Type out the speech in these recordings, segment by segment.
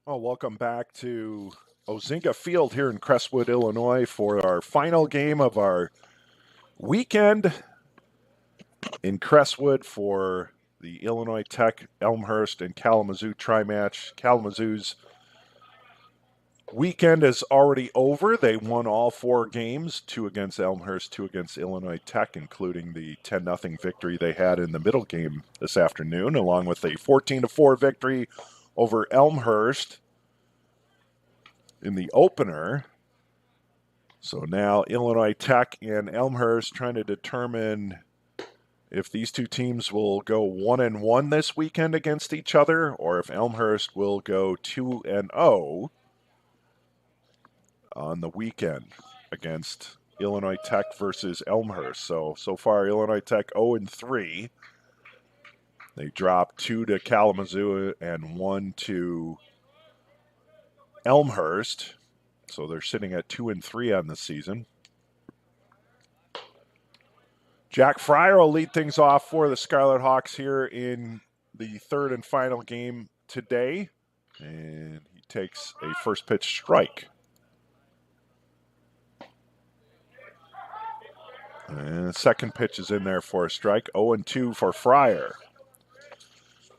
Well, welcome back to Ozinga Field here in Crestwood, Illinois for our final game of our weekend in Crestwood for the Illinois Tech, Elmhurst, and Kalamazoo tri-match. Kalamazoo's weekend is already over. They won all 4 games, 2 against Elmhurst, 2 against Illinois Tech, including the 10-0 victory they had in the middle game this afternoon, along with a 14-4 victory over Elmhurst in the opener. So now Illinois Tech and Elmhurst trying to determine if these two teams will go 1-1 this weekend against each other, or if Elmhurst will go 2-0 on the weekend against Illinois Tech versus Elmhurst. So far Illinois Tech 0-3. They dropped 2 to Kalamazoo and 1 to Elmhurst. So they're sitting at 2-3 on the season. Jack Fryer will lead things off for the Scarlet Hawks here in the third and final game today. And he takes a first pitch strike. And the second pitch is in there for a strike. 0-2 for Fryer.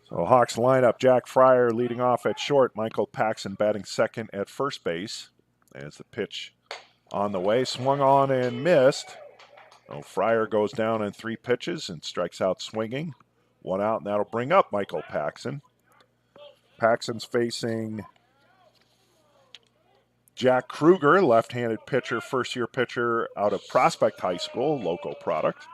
So Hawks lineup, Jack Fryer leading off at short. Michael Paxson batting second at first base. As the pitch on the way, swung on and missed. Fryer goes down in 3 pitches and strikes out swinging. 1 out, and that'll bring up Michael Paxson. Paxson's facing Jack Kruger, left-handed pitcher, first-year pitcher out of Prospect High School, local product.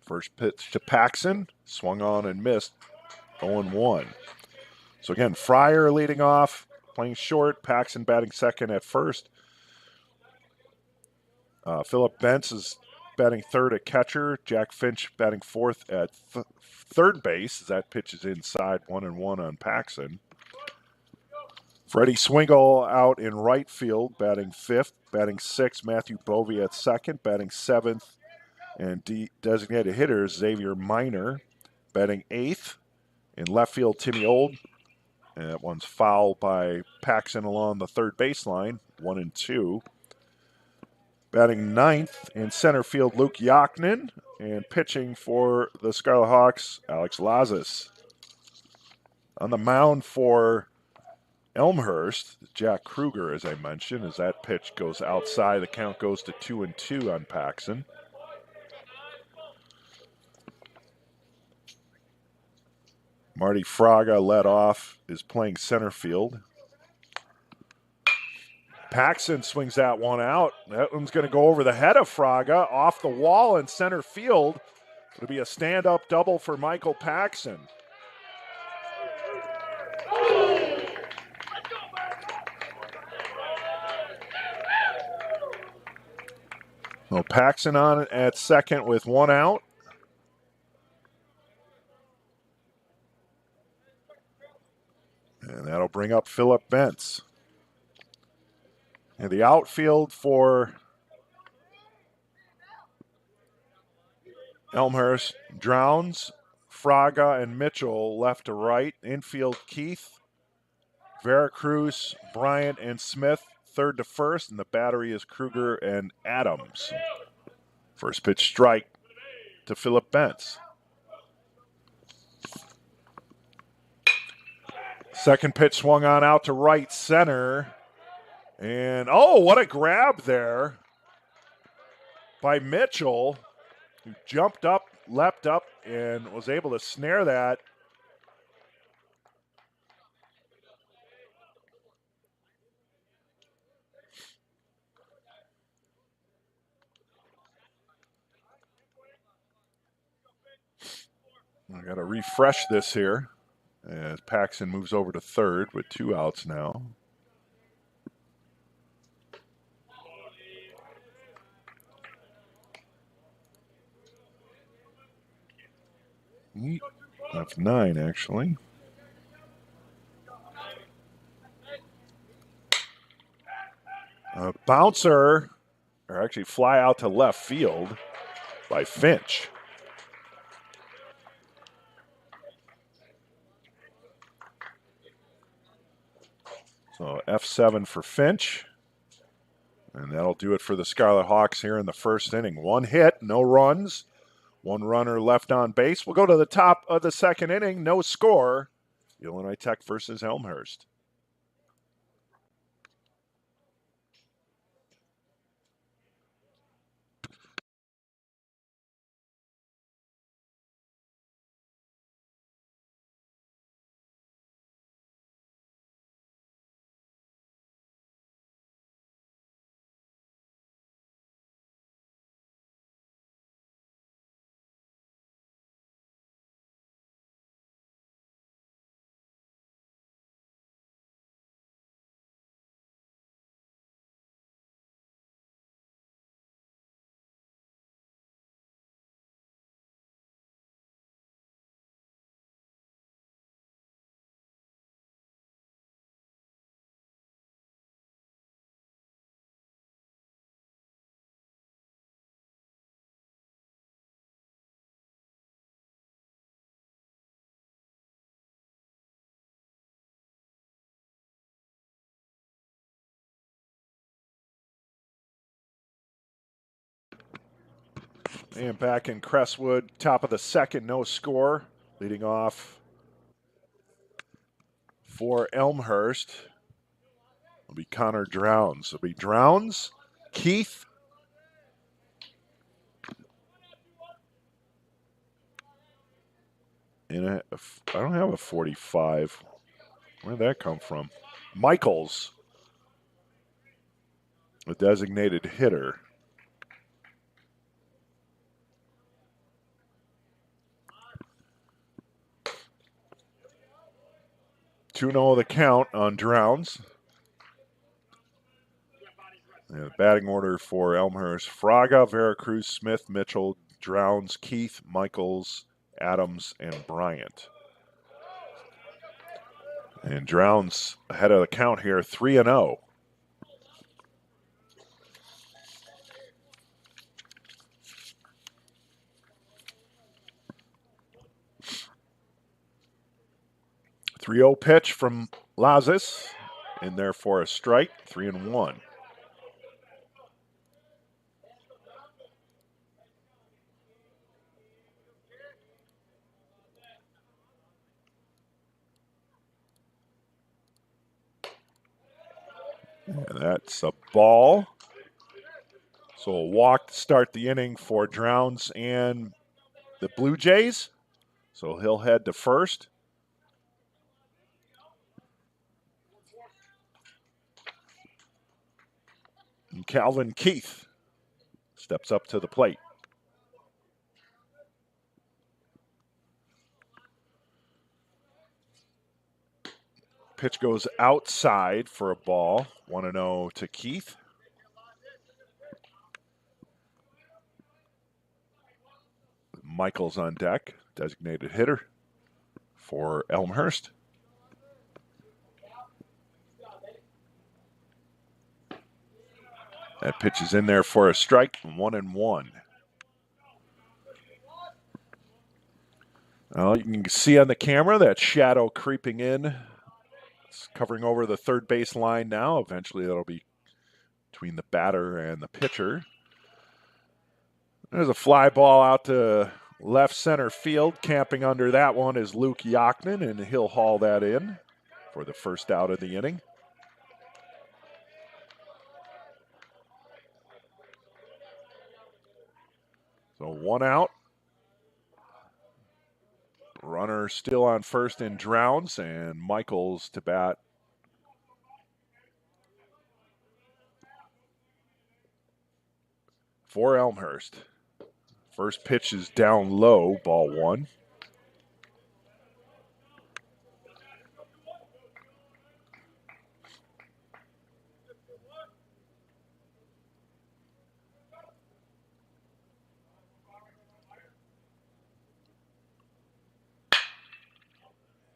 First pitch to Paxson, swung on and missed, 0-1. So again, Fryer leading off, playing short, Paxson batting second at first. Philip Bentz is batting third at catcher. Jack Finch batting fourth at third base. That pitch is inside, 1-1 on Paxson. Freddie Swingle out in right field, batting fifth. Batting sixth, Matthew Bovey at second. Batting seventh, and designated hitter Xavier Miner. Batting eighth. In left field, Timmy Old. And that one's fouled by Paxson along the third baseline, 1-2. Batting ninth in center field, Luke Yaknin. And pitching for the Scarlet Hawks, Alex Lazis. On the mound for Elmhurst, Jack Kruger, as I mentioned, as that pitch goes outside. The count goes to 2-2 on Paxson. Marty Fraga led off, is playing center field. Paxson swings that one out. That one's going to go over the head of Fraga, off the wall in center field. It'll be a stand-up double for Michael Paxson. So Paxson on at second with 1 out. And that'll bring up Philip Bentz. And the outfield for Elmhurst, Drowns, Fraga, and Mitchell left to right. Infield, Keith, Veracruz, Bryant, and Smith, third to first. And the battery is Kruger and Adams. First pitch strike to Philip Bentz. Second pitch swung on out to right center. And, what a grab there by Mitchell, who jumped up, leapt up, and was able to snare that. I got to refresh this here as Paxson moves over to third with 2 outs now. That's 9, actually. A bouncer, or actually fly out to left field by Finch. So F7 for Finch. And that'll do it for the Scarlet Hawks here in the first inning. 1 hit, no runs, 1 runner left on base. We'll go to the top of the second inning. No score. Illinois Tech versus Elmhurst. And back in Crestwood, top of the second, no score. Leading off for Elmhurst will be Connor Drowns. It'll be Drowns, Keith, and I don't have a 45. Where'd that come from? Michaels, a designated hitter. Two 0 the count on Drowns. And the batting order for Elmhurst: Fraga, Veracruz, Smith, Mitchell, Drowns, Keith, Michaels, Adams, and Bryant. And Drowns ahead of the count here, 3-0. .30 pitch from Lazis, in there for a strike, 3-1. And that's a ball. So a walk to start the inning for Drowns and the Blue Jays. So he'll head to first. And Calvin Keith steps up to the plate. Pitch goes outside for a ball. 1-0 to Keith. Michaels on deck, designated hitter for Elmhurst. That pitch is in there for a strike, 1-1. Well, you can see on the camera that shadow creeping in. It's covering over the third base line now. Eventually that'll be between the batter and the pitcher. There's a fly ball out to left center field. Camping under that one is Luke Yachnin, and he'll haul that in for the first out of the inning. So 1 out. Runner still on first in Drowns, and Michaels to bat. For Elmhurst. First pitch is down low, ball 1.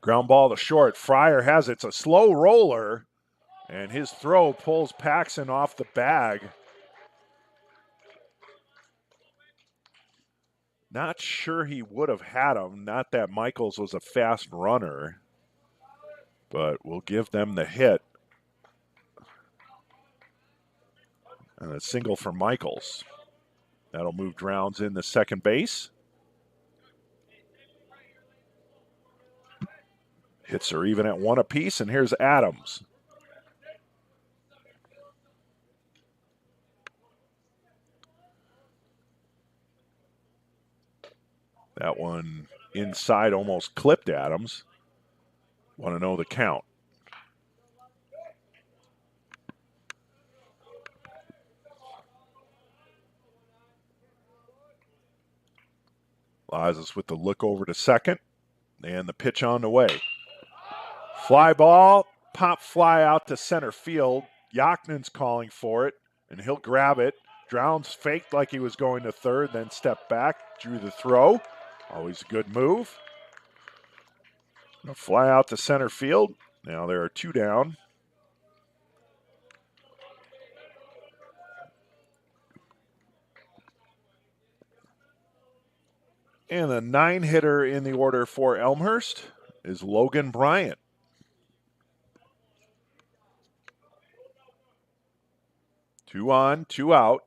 Ground ball to short. Fryer has it. It's a slow roller, and his throw pulls Paxson off the bag. Not sure he would have had him. Not that Michaels was a fast runner, but we'll give them the hit. And a single for Michaels. That'll move Drowns in the second base. Hits are even at 1 apiece, and here's Adams. That one inside almost clipped Adams. Want to know the count. Lazarus with the look over to second, and the pitch on the way. Fly ball, pop fly out to center field. Yaknin's calling for it, and he'll grab it. Drowns faked like he was going to third, then stepped back, drew the throw. Always a good move. A fly out to center field. Now there are 2 down. And the 9-hitter in the order for Elmhurst is Logan Bryant. Two on, 2 out.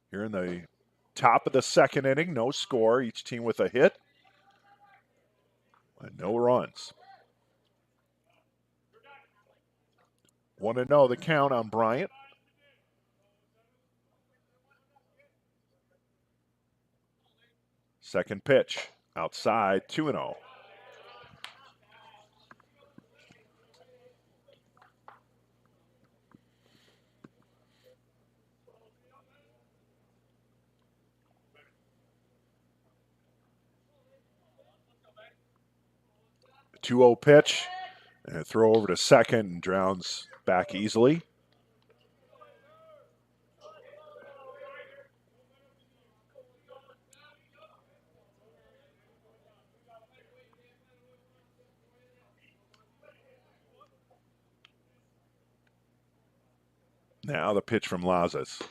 Here in the top of the second inning, no score. Each team with a hit and no runs. 1-0 the count on Bryant. Second pitch, outside, 2-0. The 2-0 pitch, and a throw over to second, and Drowns back easily. Now the pitch from Lazas.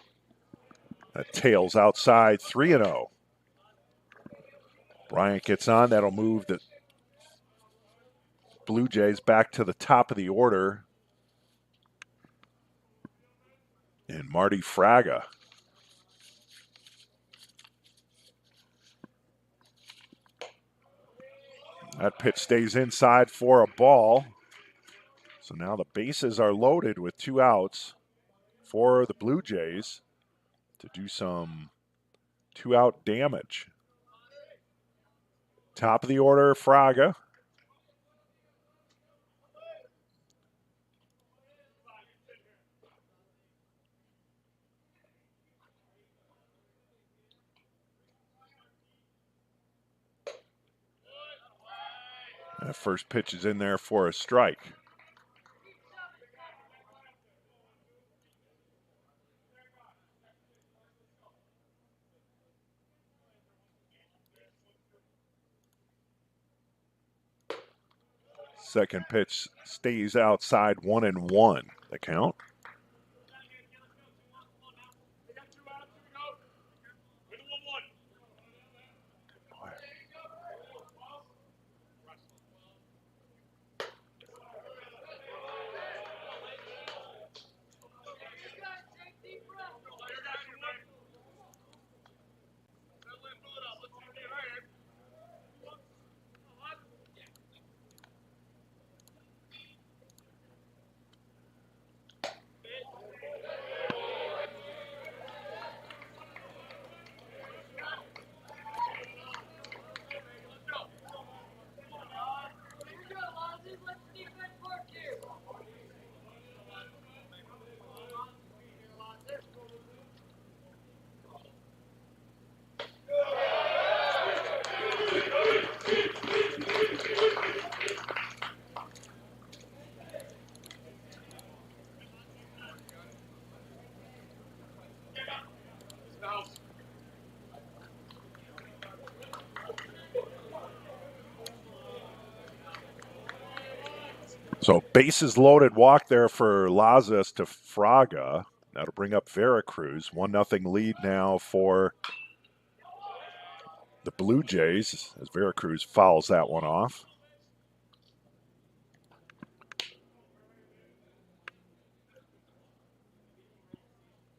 That tails outside, 3-0. Bryant gets on. That'll move the Blue Jays back to the top of the order. And Marty Fraga. That pitch stays inside for a ball. So now the bases are loaded with 2 outs for the Blue Jays to do some 2-out damage. Top of the order, Fraga. That first pitch is in there for a strike. Second pitch stays outside, 1-1 the count. So bases loaded walk there for Lazas to Fraga. That'll bring up Veracruz. 1-0 lead now for the Blue Jays as Veracruz fouls that one off.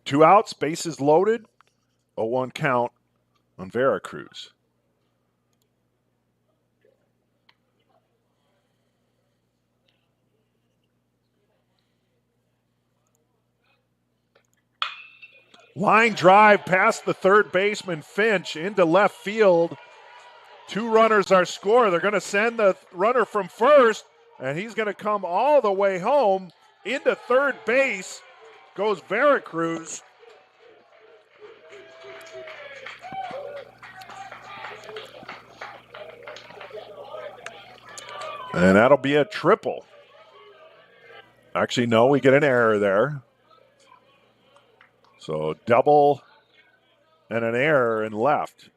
2 outs, bases loaded, 0-1 count on Veracruz. Line drive past the third baseman Finch into left field. 2 runners are scored. They're going to send the runner from first, and he's going to come all the way home into third base. Goes Veracruz. And that'll be a triple. Actually, no, we get an error there. So double and an error in left.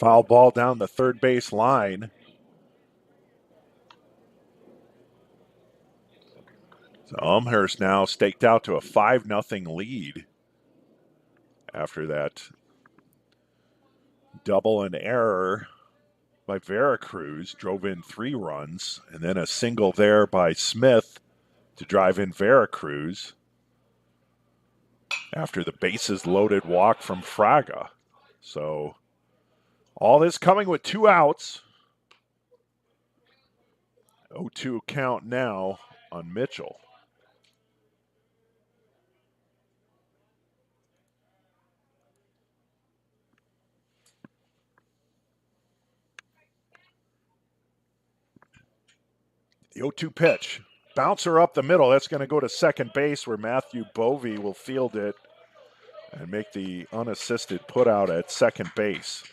Foul ball down the third base line. So Elmhurst now staked out to a 5-0 lead after that double and error by Veracruz. Drove in 3 runs, and then a single there by Smith to drive in Veracruz after the bases loaded walk from Fraga. So all this coming with 2 outs. 0-2 count now on Mitchell. The 0-2 pitch. Bouncer up the middle. That's going to go to second base where Matthew Bovey will field it and make the unassisted put out at second base.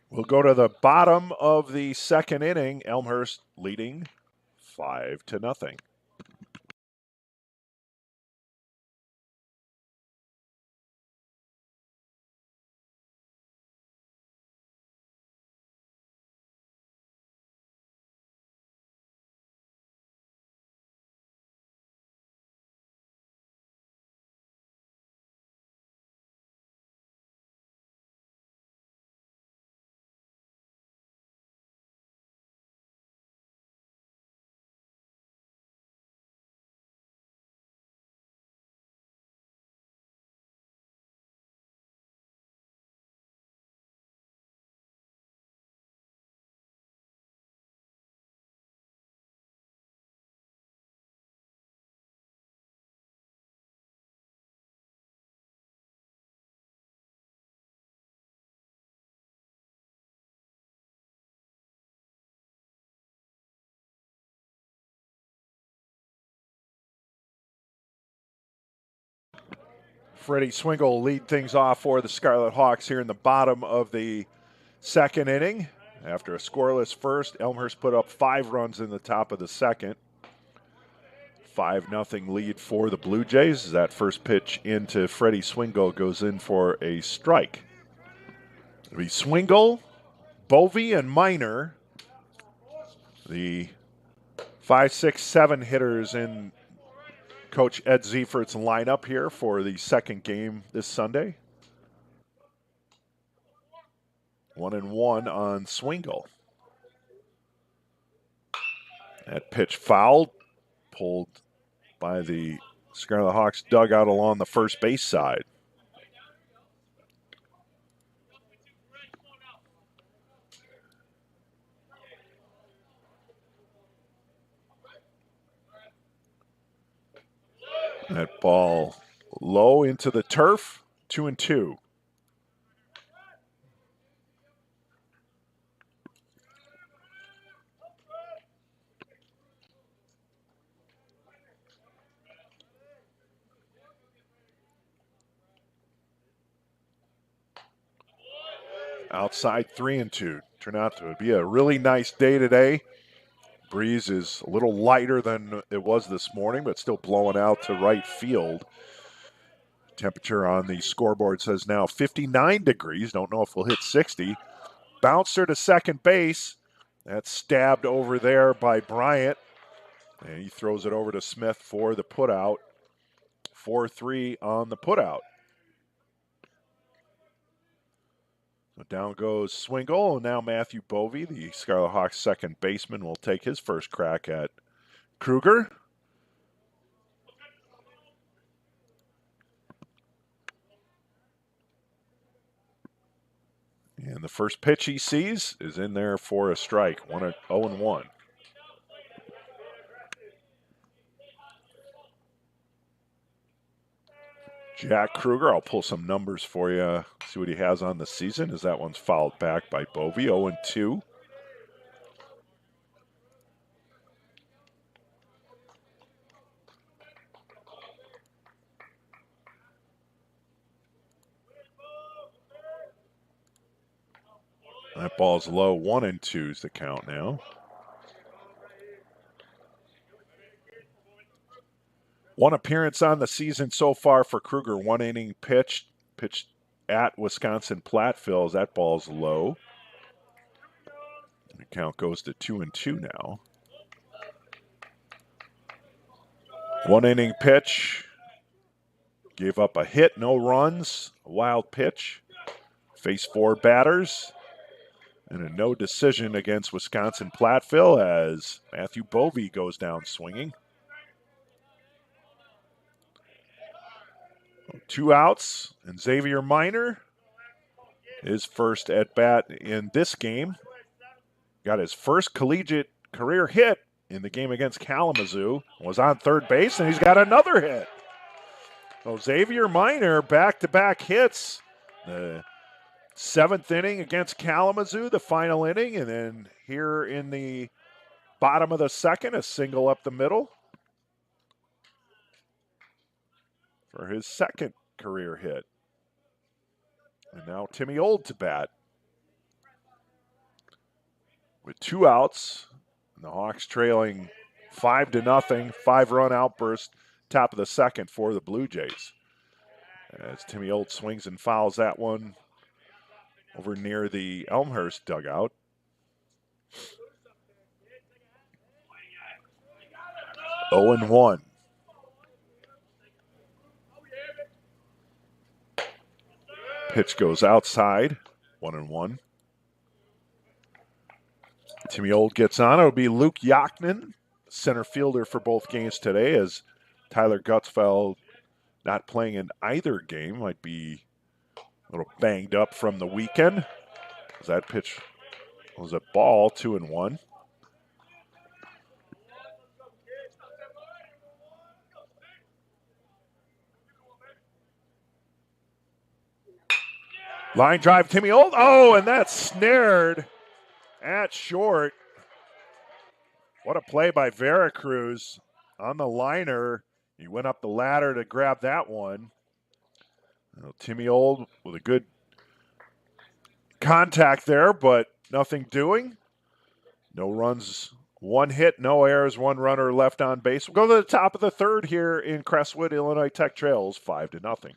We'll go to the bottom of the second inning. Elmhurst leading 5-0. Freddie Swingle will lead things off for the Scarlet Hawks here in the bottom of the second inning. After a scoreless first, Elmhurst put up 5 runs in the top of the second. 5-0 lead for the Blue Jays. That first pitch into Freddie Swingle goes in for a strike. It'll be Swingle, Bovey, and Minor, the 5, 6, 7 hitters in Coach Ed Ziefert's lineup here for the second game this Sunday. 1-1 on Swingle. That pitch fouled, pulled by the Scarlet Hawks dugout along the first base side. That ball low into the turf, 2-2. Outside 3-2. Turn out to be a really nice day today. Breeze is a little lighter than it was this morning, but still blowing out to right field. Temperature on the scoreboard says now 59 degrees. Don't know if we'll hit 60. Bouncer to second base. That's stabbed over there by Bryant. And he throws it over to Smith for the putout. 4-3 on the putout. So down goes Swingle, and now Matthew Bovey, the Scarlet Hawks second baseman, will take his first crack at Kruger. And the first pitch he sees is in there for a strike, 0-1. Jack Kruger, I'll pull some numbers for you, see what he has on the season, as that one's fouled back by Bovey, 0-2. That ball's low, 1-2 is the count now. One appearance on the season so far for Kruger, 1 inning pitched at Wisconsin Platteville. That ball's low. The count goes to 2-2 now. 1 inning pitch. Gave up a hit, no runs, a wild pitch. Faced 4 batters. And a no decision against Wisconsin Platteville as Matthew Bovey goes down swinging. 2 outs, and Xavier Minor, his first at bat in this game. Got his first collegiate career hit in the game against Kalamazoo. Was on third base, and he's got another hit. So Xavier Minor, back-to-back hits. The 7th inning against Kalamazoo, the final inning, and then here in the bottom of the second, a single up the middle for his second career hit. And now Timmy Old to bat. With 2 outs, and the Hawks trailing 5-0, 5-run outburst, top of the second for the Blue Jays. As Timmy Old swings and fouls that one over near the Elmhurst dugout. Oh and 1. Pitch goes outside, 1-1. Timmy Old gets on. It'll be Luke Yaknin, center fielder for both games today, as Tyler Gutzfeld not playing in either game. Might be a little banged up from the weekend. That pitch was a ball, 2-1. Line drive, Timmy Old. Oh, and that's snared at short. What a play by Veracruz on the liner. He went up the ladder to grab that one. Timmy Old with a good contact there, but nothing doing. No runs, 1 hit, no errors, 1 runner left on base. We'll go to the top of the third here in Crestwood. Illinois Tech trails 5-0.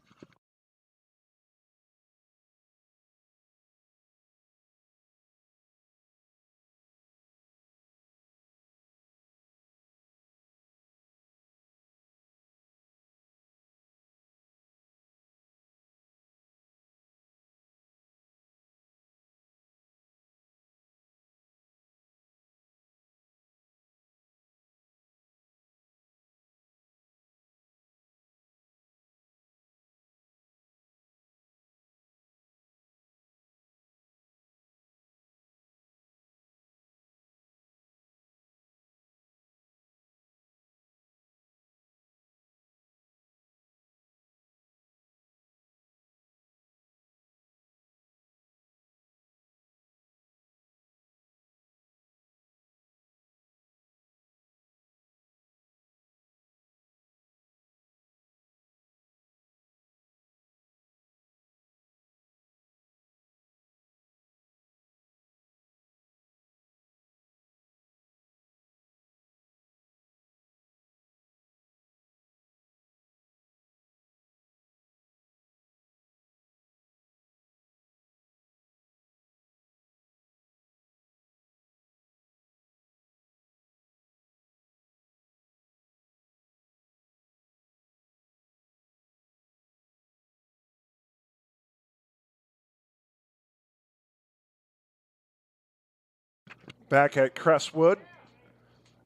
Back at Crestwood.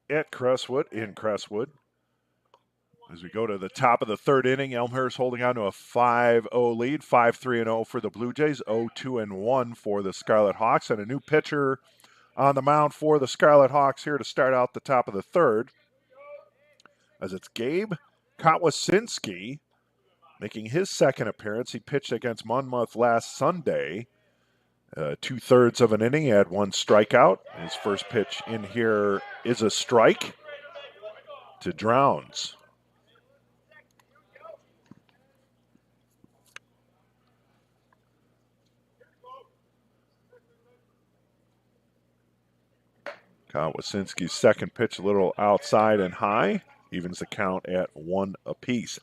In Crestwood. As we go to the top of the third inning, Elmhurst holding on to a 5-0 lead, 5-3-0 for the Blue Jays, 0-2-1 for the Scarlet Hawks, and a new pitcher on the mound for the Scarlet Hawks here to start out the top of the third. As it's Gabe Kotwasinski making his second appearance. He pitched against Monmouth last Sunday. 2/3 of an inning, he had one strikeout. His first pitch in here is a strike to Drowns. Kotwasinski's second pitch a little outside and high. Evens the count at 1 apiece.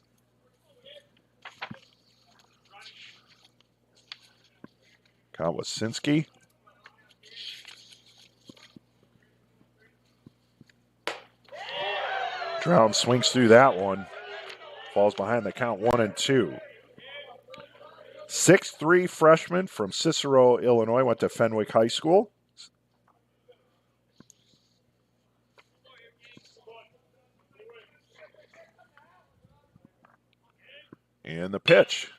Kotwasinski. Drown swings through that one. Falls behind the count 1-2. 6'3" freshman from Cicero, Illinois. Went to Fenwick High School. And the pitch.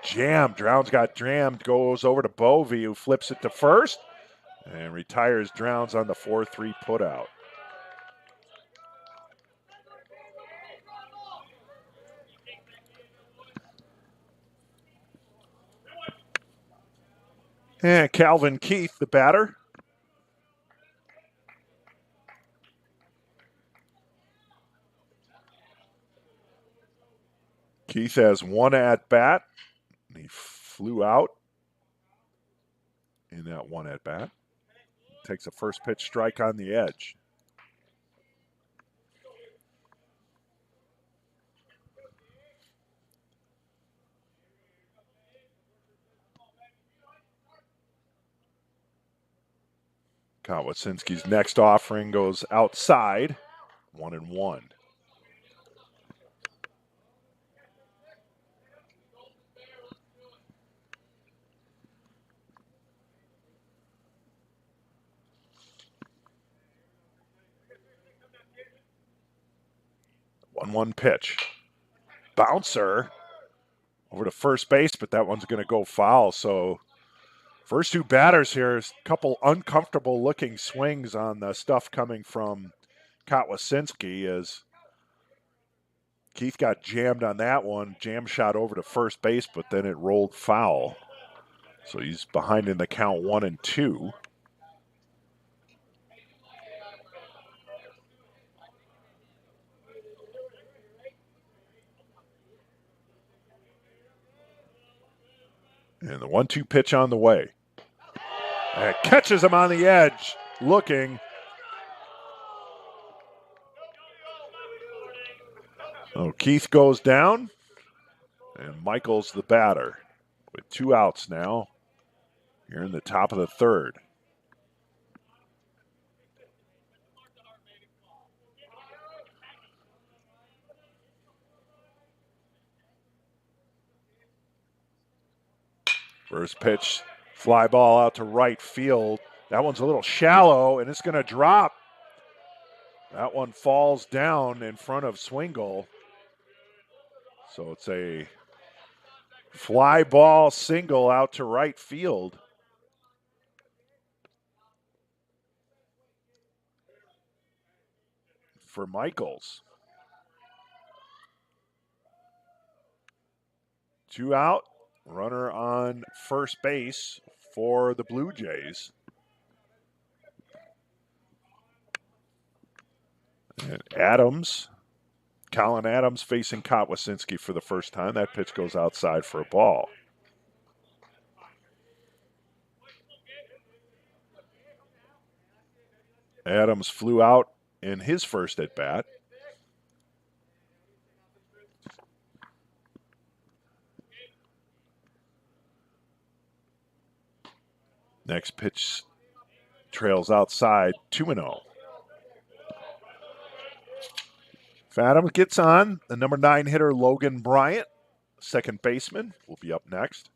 Jammed. Drowns got jammed. Goes over to Bovey, who flips it to first. And retires Drowns on the 4-3 putout. And Calvin Keith, the batter. Keith has one at bat. He flew out in that one at bat. Takes a first pitch strike on the edge. Kotwasinski's next offering goes outside. 1-1. One pitch. Bouncer over to first base, but that one's going to go foul. So first two batters here, a couple uncomfortable looking swings on the stuff coming from Kotwasinski as Keith got jammed on that one. Jam shot over to first base, but then it rolled foul. So he's behind in the count 1-2. And the 1-2 pitch on the way. And it catches him on the edge, looking. So Keith goes down, and Michael's the batter with 2 outs now here in the top of the third. First pitch, fly ball out to right field. That one's a little shallow, and it's going to drop. That one falls down in front of Swingle. So it's a fly ball single out to right field. For Michaels. 2 out. Runner on first base for the Blue Jays. And Adams, Colin Adams facing Kotwasinski for the first time. That pitch goes outside for a ball. Adams flew out in his first at bat. Next pitch trails outside, 2-0. If Adams gets on, the number 9 hitter Logan Bryant, second baseman, will be up next.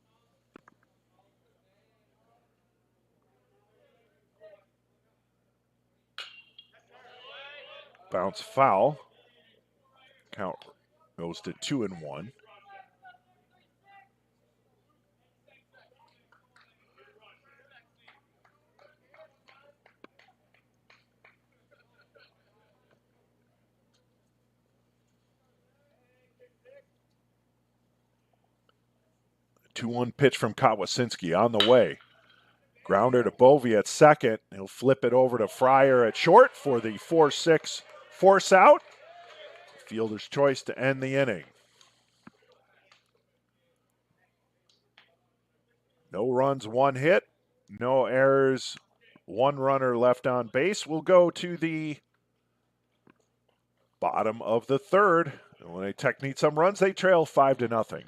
Bounce foul. Count goes to 2-1. Two-one pitch from Kotwasinski on the way. Grounder to Bovee at second. He'll flip it over to Fryer at short for the 4-6 force out. Fielder's choice to end the inning. No runs, one hit. No errors, one runner left on base. We'll go to the bottom of the third. And when they Tech need some runs, they trail 5-0.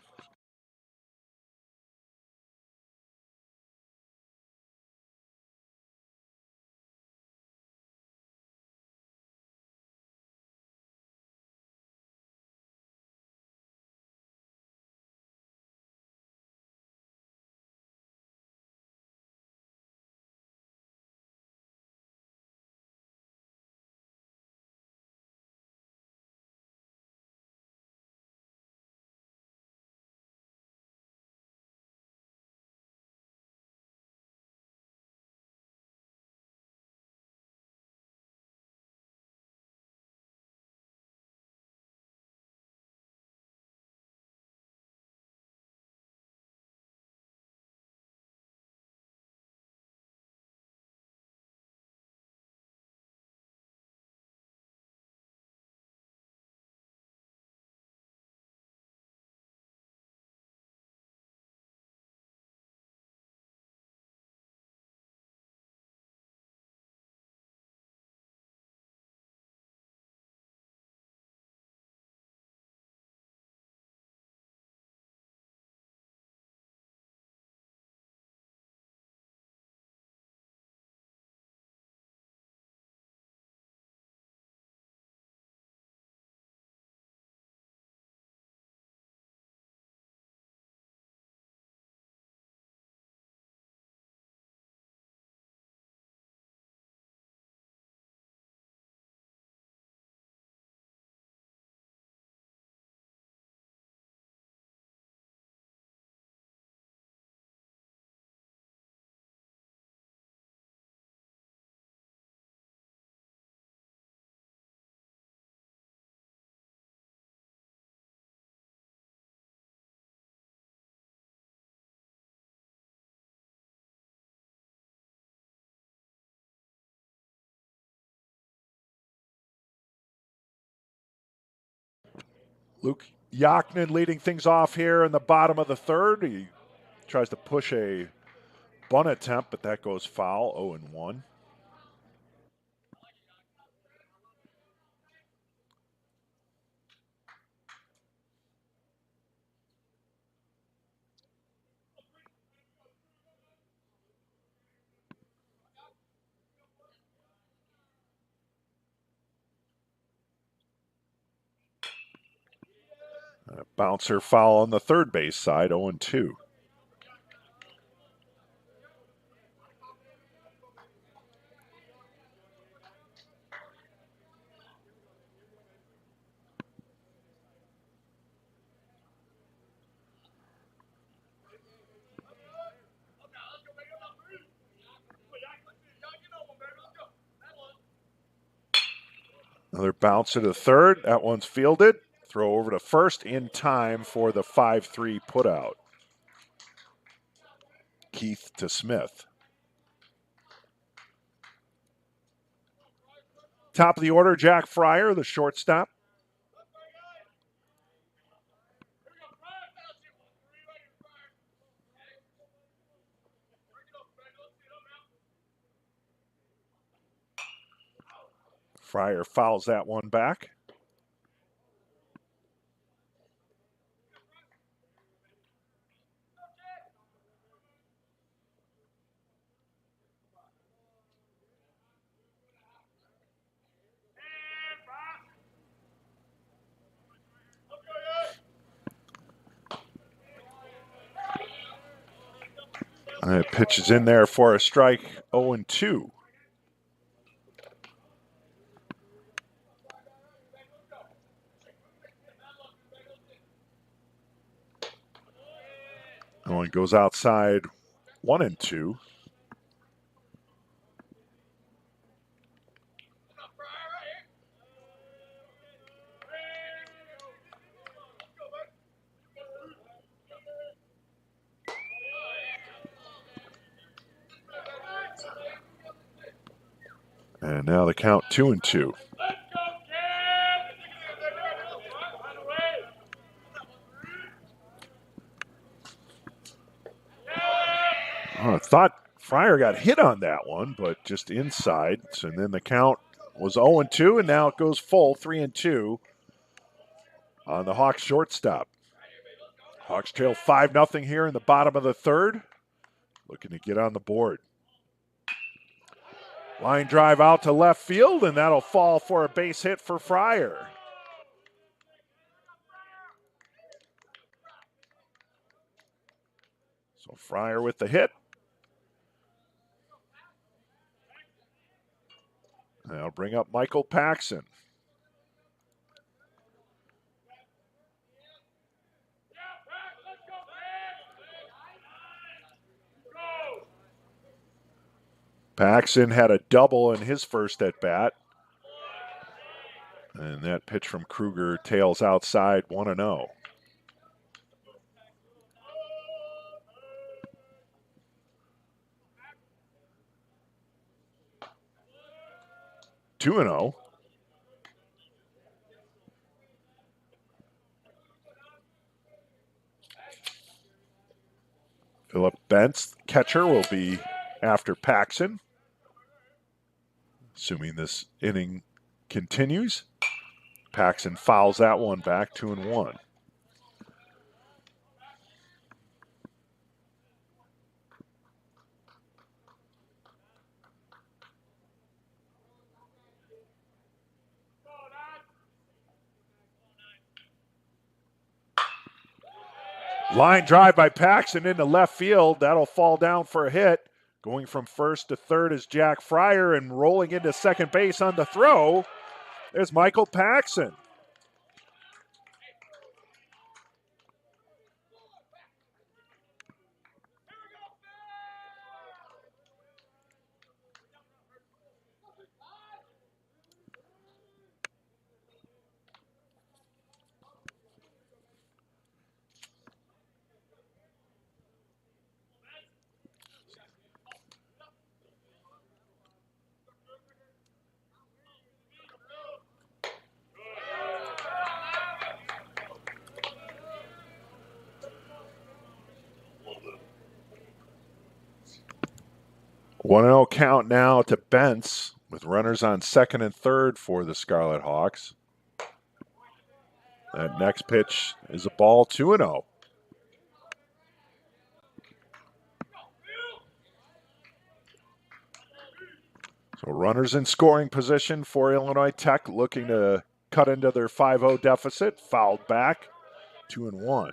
Luke Yaknin leading things off here in the bottom of the third. He tries to push a bunt attempt, but that goes foul, 0-1. A bouncer foul on the third base side, 0-2. Another bounce to the third. That one's fielded. Throw over to first in time for the 5-3 putout. Keith to Smith. Top of the order, Jack Fryer, the shortstop. Fryer fouls that one back. And it pitches in there for a strike, 0-2. going, goes outside 1-2. And now the count 2-2. I thought Fryer got hit on that one, but just inside. And then the count was 0-2, and now it goes full 3-2 on the Hawks shortstop. Hawks trail 5-0 here in the bottom of the third. Looking to get on the board. Line drive out to left field, and that'll fall for a base hit for Fryer. So Fryer with the hit. Now bring up Michael Paxson. Paxson had a double in his first at bat. And that pitch from Kruger tails outside 1-0. Two and 0. Philip Bentz, catcher, will be after Paxson, assuming this inning continues. Paxson fouls that one back, 2-1. Line drive by Paxson into left field. That'll fall down for a hit. Going from first to third is Jack Fryer, and rolling into second base on the throw is Michael Paxson. One 1-0 count now to Bentz with runners on second and third for the Scarlet Hawks. That next pitch is a ball, 2-0. So runners in scoring position for Illinois Tech, looking to cut into their 5-0 deficit. Fouled back, 2-1.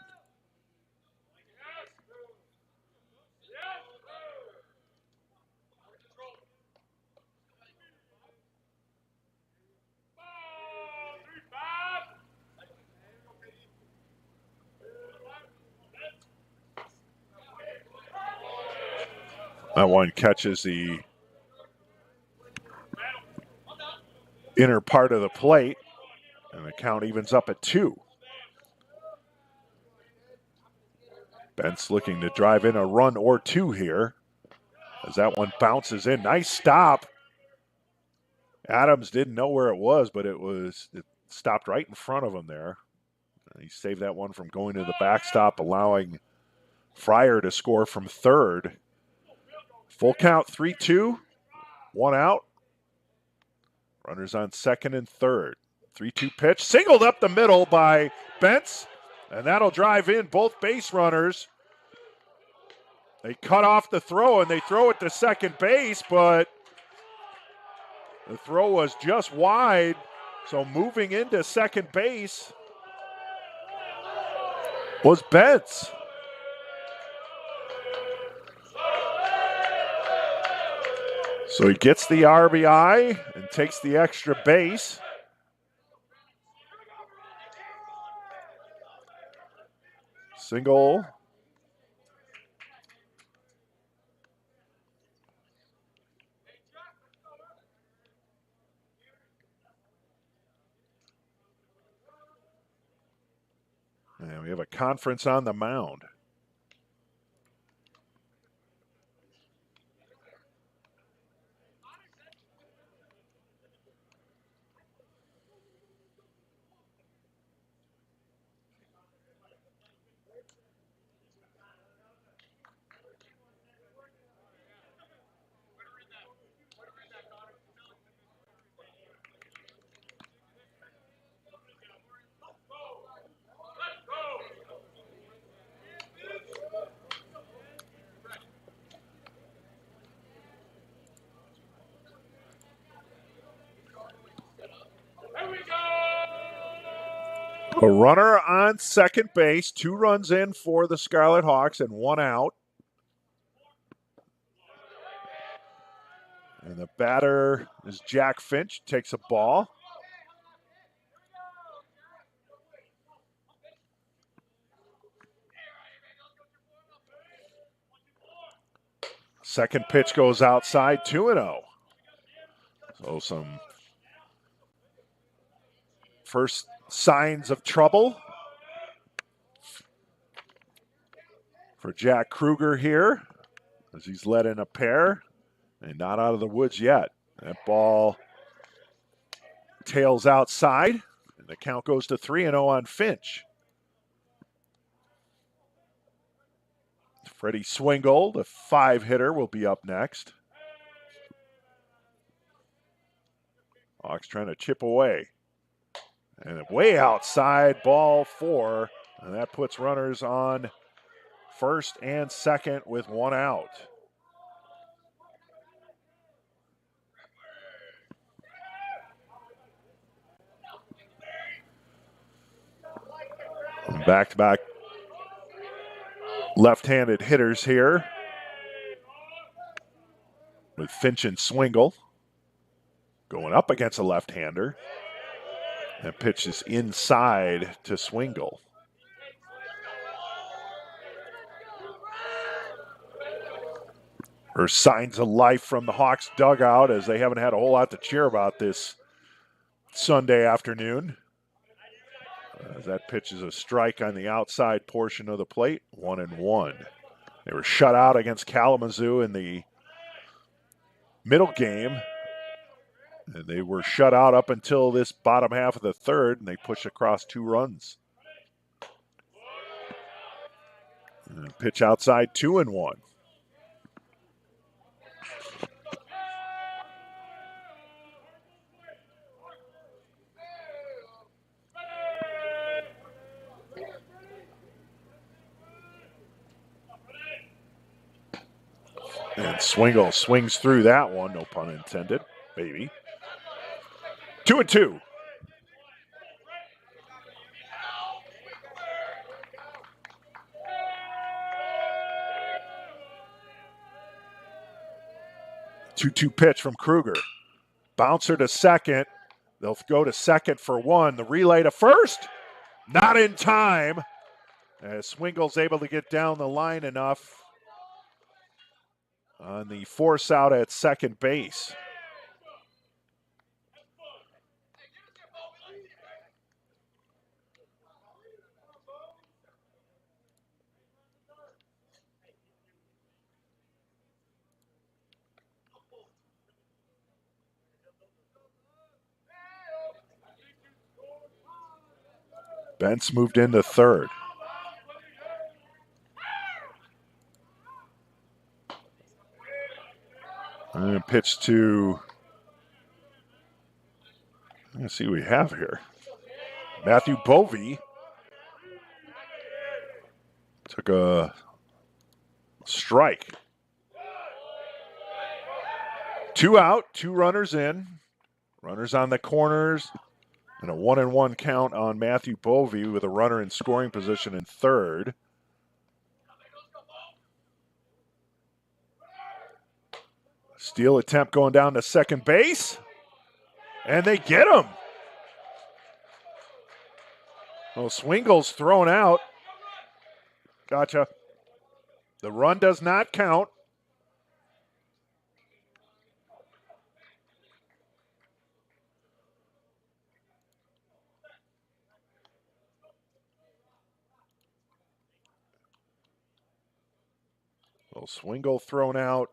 That one catches the inner part of the plate, and the count evens up at 2. Bentz looking to drive in a run or two here as that one bounces in. Nice stop. Adams didn't know where it was, but it stopped right in front of him there. He saved that one from going to the backstop, allowing Fryer to score from third. Full count, 3-2, 1 out. Runners on second and third. 3-2 pitch, singled up the middle by Bentz, and that'll drive in both base runners. They cut off the throw, and they throw it to second base, but the throw was just wide, so moving into second base was Bentz. So he gets the RBI and takes the extra base. Single conference on the mound. A runner on second base, 2 runs in for the Scarlet Hawks and 1 out. And the batter is Jack Finch, takes a ball. Second pitch goes outside, 2-0. So some first signs of trouble for Jack Kruger here as he's let in a pair and not out of the woods yet. That ball tails outside and the count goes to 3-0 on Finch. Freddie Swingle, the 5-hitter, will be up next. Hawks trying to chip away. And way outside, ball 4. And that puts runners on first and second with 1 out. Back-to-back left-handed hitters here with Finch and Swingle going up against a left-hander. That pitch is inside to Swingle. There's signs of life from the Hawks dugout as they haven't had a whole lot to cheer about this Sunday afternoon. As that pitch is a strike on the outside portion of the plate, 1-1. They were shut out against Kalamazoo in the middle game. And they were shut out up until this bottom half of the third, and they pushed across 2 runs. And pitch outside, 2-1. And Swingle swings through that one, no pun intended, baby. 2-2. Two-two pitch from Kruger. Bouncer to second. They'll go to second for 1. The relay to first. Not in time. As Swingle's able to get down the line enough on the force out at second base. Bentz moved into third. And pitch to, let's see what we have here. Matthew Bovee took a strike. 2 out, 2 runners in. Runners on the corners. And a 1-1 count on Matthew Bovee with a runner in scoring position in third. Steal attempt going down to second base. And they get him. Well, Swingle's thrown out. Gotcha. The run does not count. So Swingle thrown out.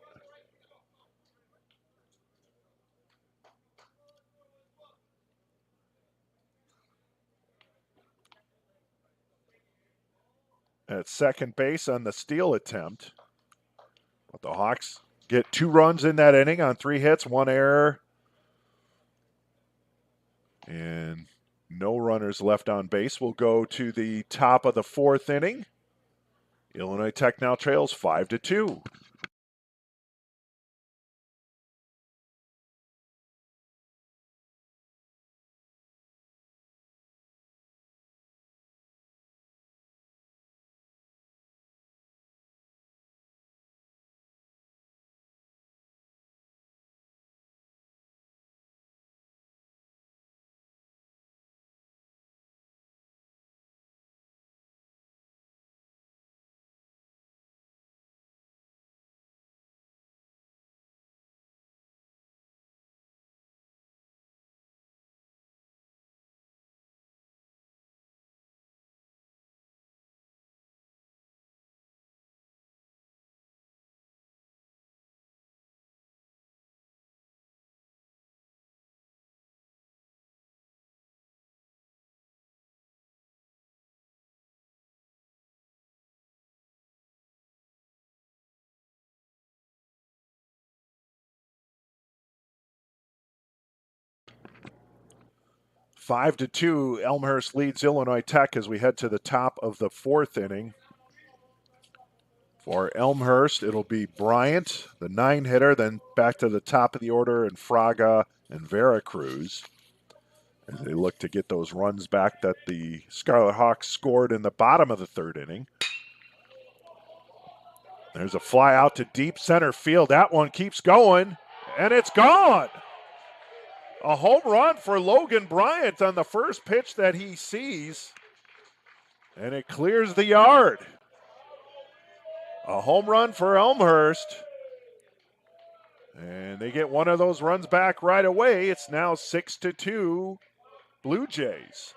At second base on the steal attempt. But the Hawks get 2 runs in that inning on 3 hits, 1 error. And no runners left on base. We'll go to the top of the 4th inning. Illinois Tech now trails 5-2. Five to 2, Elmhurst leads Illinois Tech as we head to the top of the 4th inning. For Elmhurst, it'll be Bryant, the 9-hitter, then back to the top of the order, and Fraga and Veracruz. As they look to get those runs back that the Scarlet Hawks scored in the bottom of the 3rd inning. There's a fly out to deep center field. That one keeps going, and it's gone. A home run for Logan Bryant on the first pitch that he sees, and it clears the yard. A home run for Elmhurst, and they get one of those runs back right away. It's now 6-2 Blue Jays.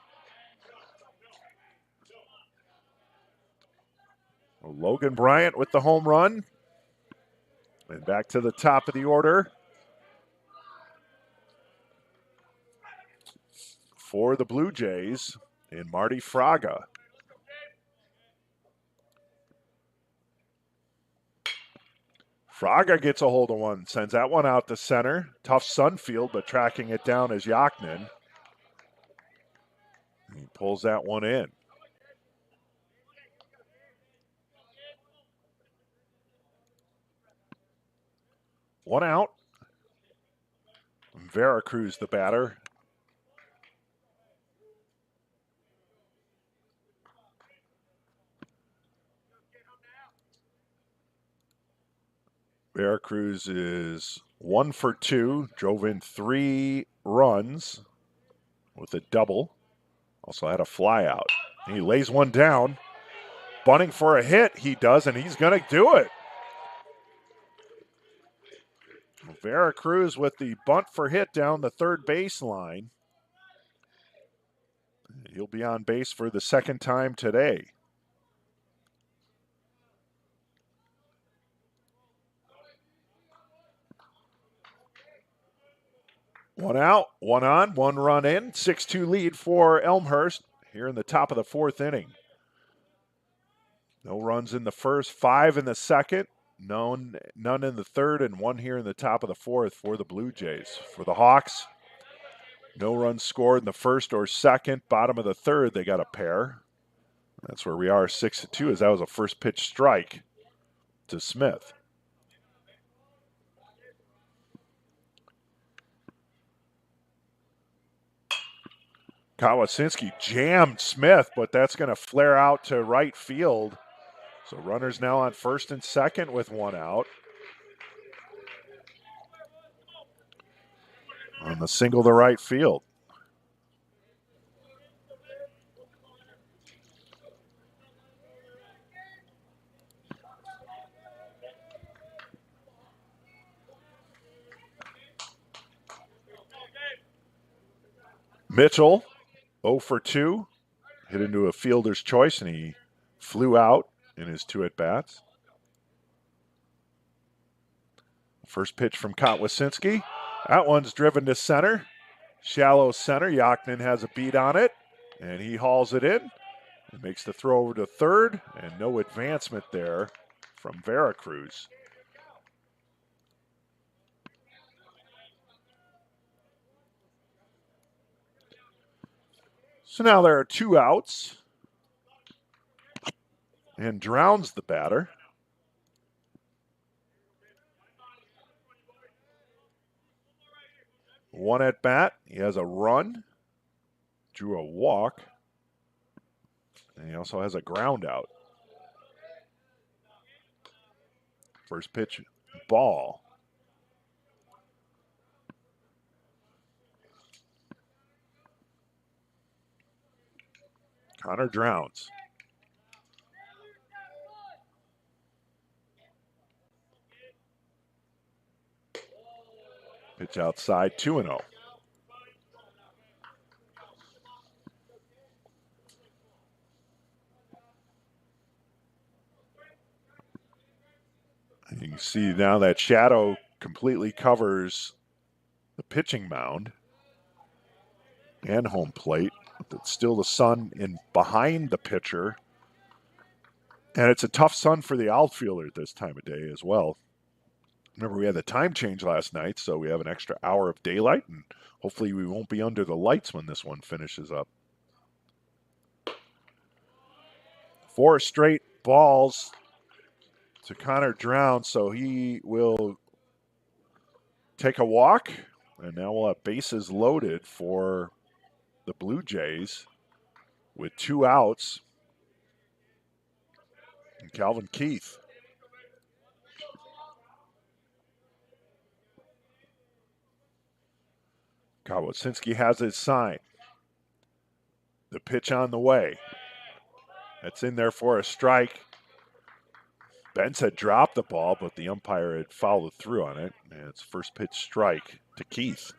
Logan Bryant with the home run, and back to the top of the order for the Blue Jays in Marty Fraga. Fraga gets a hold of one, sends that one out to center. Tough Sunfield, but tracking it down is Yaknin. He pulls that one in. One out. Veracruz the batter. Veracruz is 1 for 2, drove in 3 runs with a double. Also had a fly out. He lays one down, bunting for a hit. He does, and he's going to do it. Veracruz with the bunt for hit down the 3rd baseline. He'll be on base for the 2nd time today. One out, one on, 1 run in. 6-2 lead for Elmhurst here in the top of the 4th inning. No runs in the first, 5 in the second, none in the 3rd, and 1 here in the top of the 4th for the Blue Jays. For the Hawks, no runs scored in the 1st or 2nd. Bottom of the 3rd, they got a pair. That's where we are, 6-2, as that was a first pitch strike to Smith. Kawasinski jammed Smith, but that's going to flare out to right field. So runners now on 1st and 2nd with 1 out. On the single to right field. Mitchell, 0 for 2, hit into a fielder's choice, and he flew out in his 2 at-bats. First pitch from Kotwasinski. That one's driven to center. Shallow center. Yaknin has a beat on it, and he hauls it in. He makes the throw over to third, and no advancement there from Veracruz. So now there are 2 outs, and Drown's the batter. One at bat. He has a run, drew a walk, and he also has a ground out. First pitch, ball. Connor Drowns. Pitch outside, 2-0. You can see now that shadow completely covers the pitching mound and home plate. But still the sun in behind the pitcher. And it's a tough sun for the outfielder at this time of day as well. Remember, we had the time change last night, so we have an extra hour of daylight, and hopefully we won't be under the lights when this one finishes up. 4 straight balls to Connor Drown, so he will take a walk, and now we'll have bases loaded for the Blue Jays with 2 outs. And Calvin Keith. Kotwasinski has his sign. The pitch on the way. That's in there for a strike. Benz had dropped the ball, but the umpire had followed through on it. And it's first pitch strike to Keith.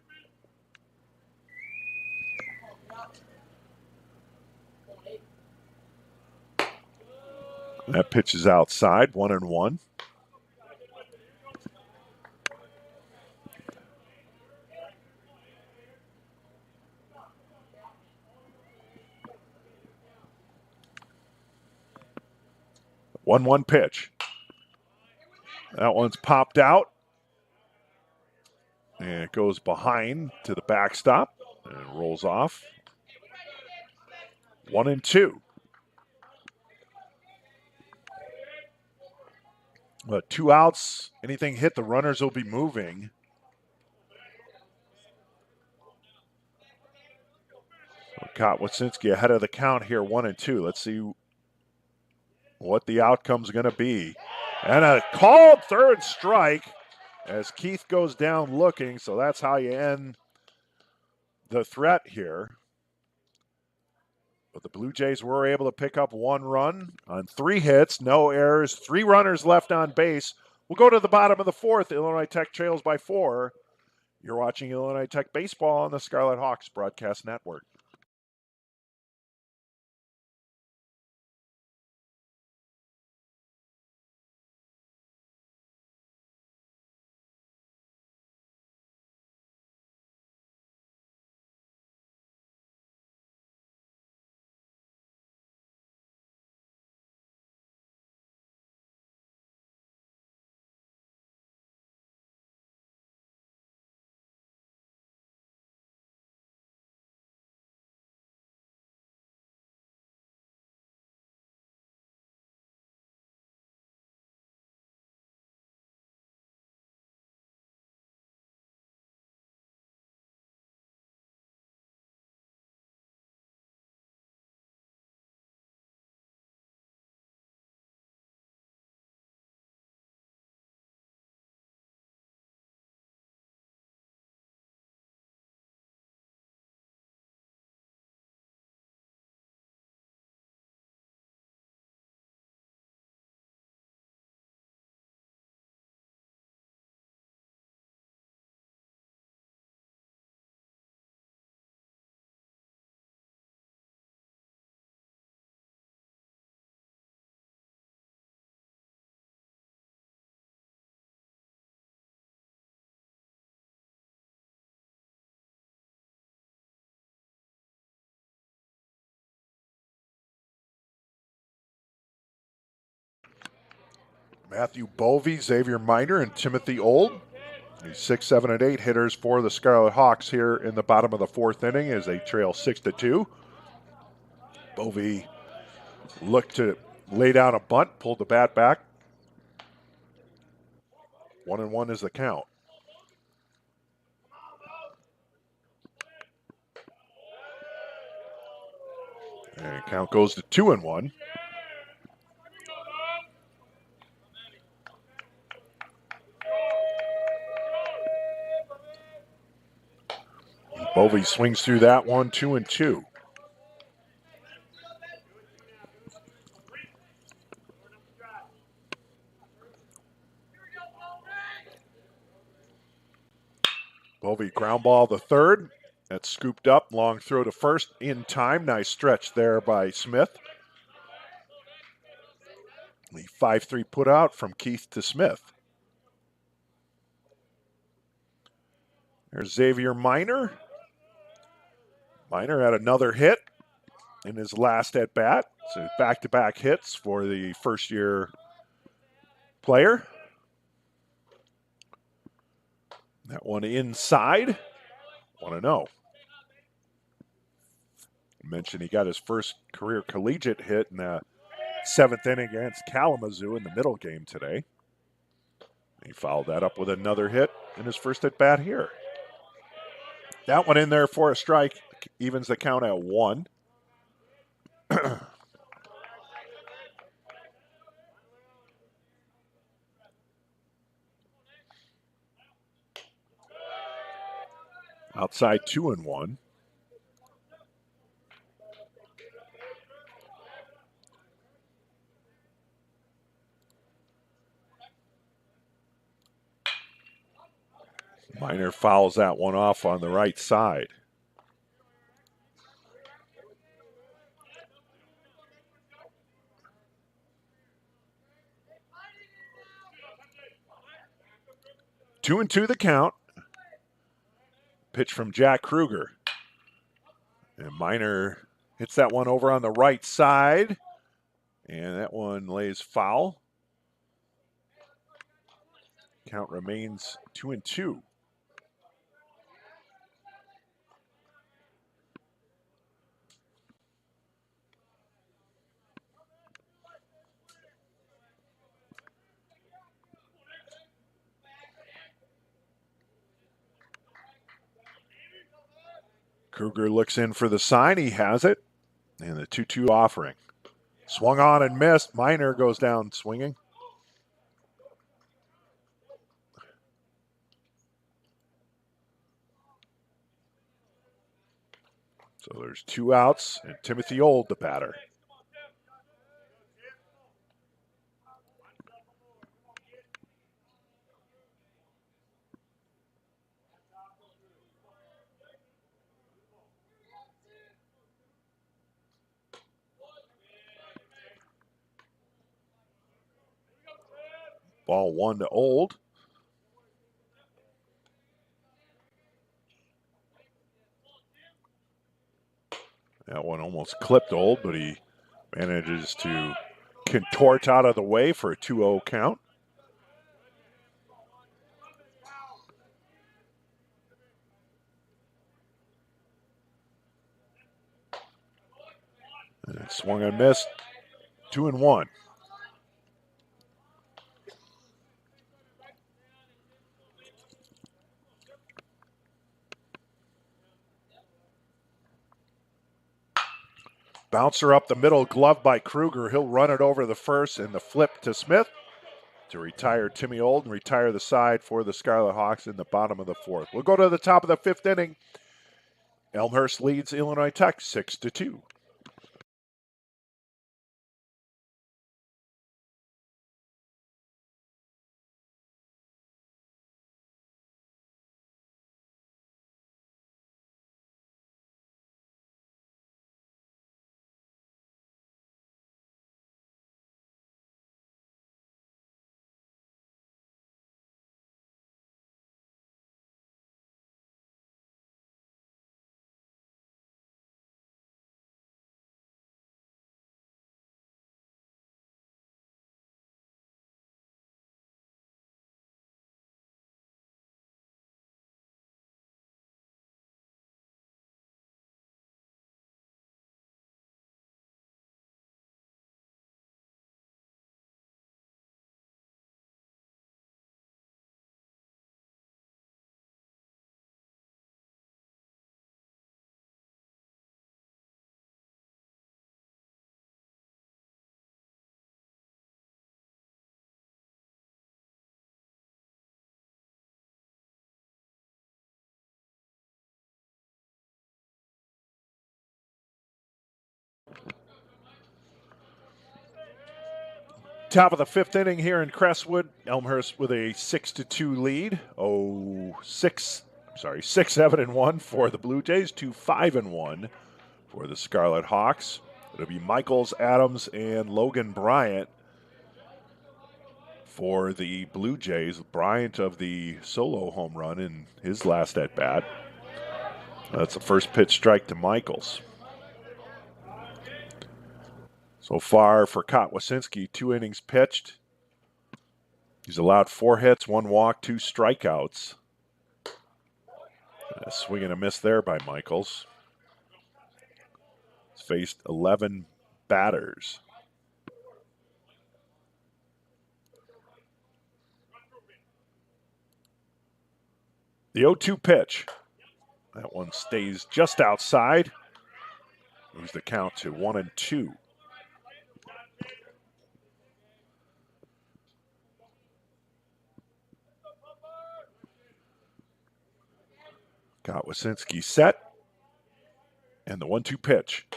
That pitch is outside, 1-1. One pitch. That one's popped out. And it goes behind to the backstop and rolls off. 1-2. But 2 outs, anything hit, the runners will be moving. So Kotwasinski ahead of the count here, 1-2. Let's see what the outcome's going to be. And a called third strike as Keith goes down looking. So that's how you end the threat here. But the Blue Jays were able to pick up 1 run on 3 hits, no errors, 3 runners left on base. We'll go to the bottom of the 4th. Illinois Tech trails by 4. You're watching Illinois Tech baseball on the Scarlet Hawks Broadcast Network. Matthew Bovey, Xavier Miner, and Timothy Old. The 6, 7, and 8 hitters for the Scarlet Hawks here in the bottom of the fourth inning as they trail 6-2. Bovey looked to lay down a bunt, pulled the bat back. 1-1 is the count. And count goes to 2-1. Bovey swings through that one, 2-2. Bovey ground ball the third. That's scooped up, long throw to first in time. Nice stretch there by Smith. The 5-3 put out from Keith to Smith. There's Xavier Miner. Miner had another hit in his last at bat. So back-to-back hits for the first-year player. That one inside. 1-0. Mentioned he got his first career collegiate hit in the 7th inning against Kalamazoo in the middle game today. He followed that up with another hit in his first at bat here. That one in there for a strike, evens the count at 1. Outside 2-1. Miner fouls that one off on the right side. Two and two the count. Pitch from Jack Kruger. And Miner hits that one over on the right side. And that one lays foul. Count remains 2-2. Kruger looks in for the sign. He has it. And the 2-2 offering. Swung on and missed. Miner goes down swinging. So there's 2 outs, and Timothy Old, the batter. Ball 1 to Old. That one almost clipped Old, but he manages to contort out of the way for a 2-0 count. And it swung and missed. 2-1. Bouncer up the middle, glove by Kruger. He'll run it over the first and the flip to Smith to retire Timmy Old and retire the side for the Scarlet Hawks in the bottom of the fourth. We'll go to the top of the 5th inning. Elmhurst leads Illinois Tech 6-2. Top of the fifth inning here in Crestwood. Elmhurst with a 6-2 lead. 6-7-1 for the Blue Jays. 2-5-1 for the Scarlet Hawks. It'll be Michaels, Adams, and Logan Bryant for the Blue Jays. Bryant of the solo home run in his last at bat. That's the first pitch strike to Michaels. So far for Kotwasinski, 2 innings pitched. He's allowed 4 hits, 1 walk, 2 strikeouts. A swing and a miss there by Michaels. He's faced 11 batters. The 0-2 pitch. That one stays just outside. Moves the count to 1-2. Kotwasinski set. And the 1-2 pitch.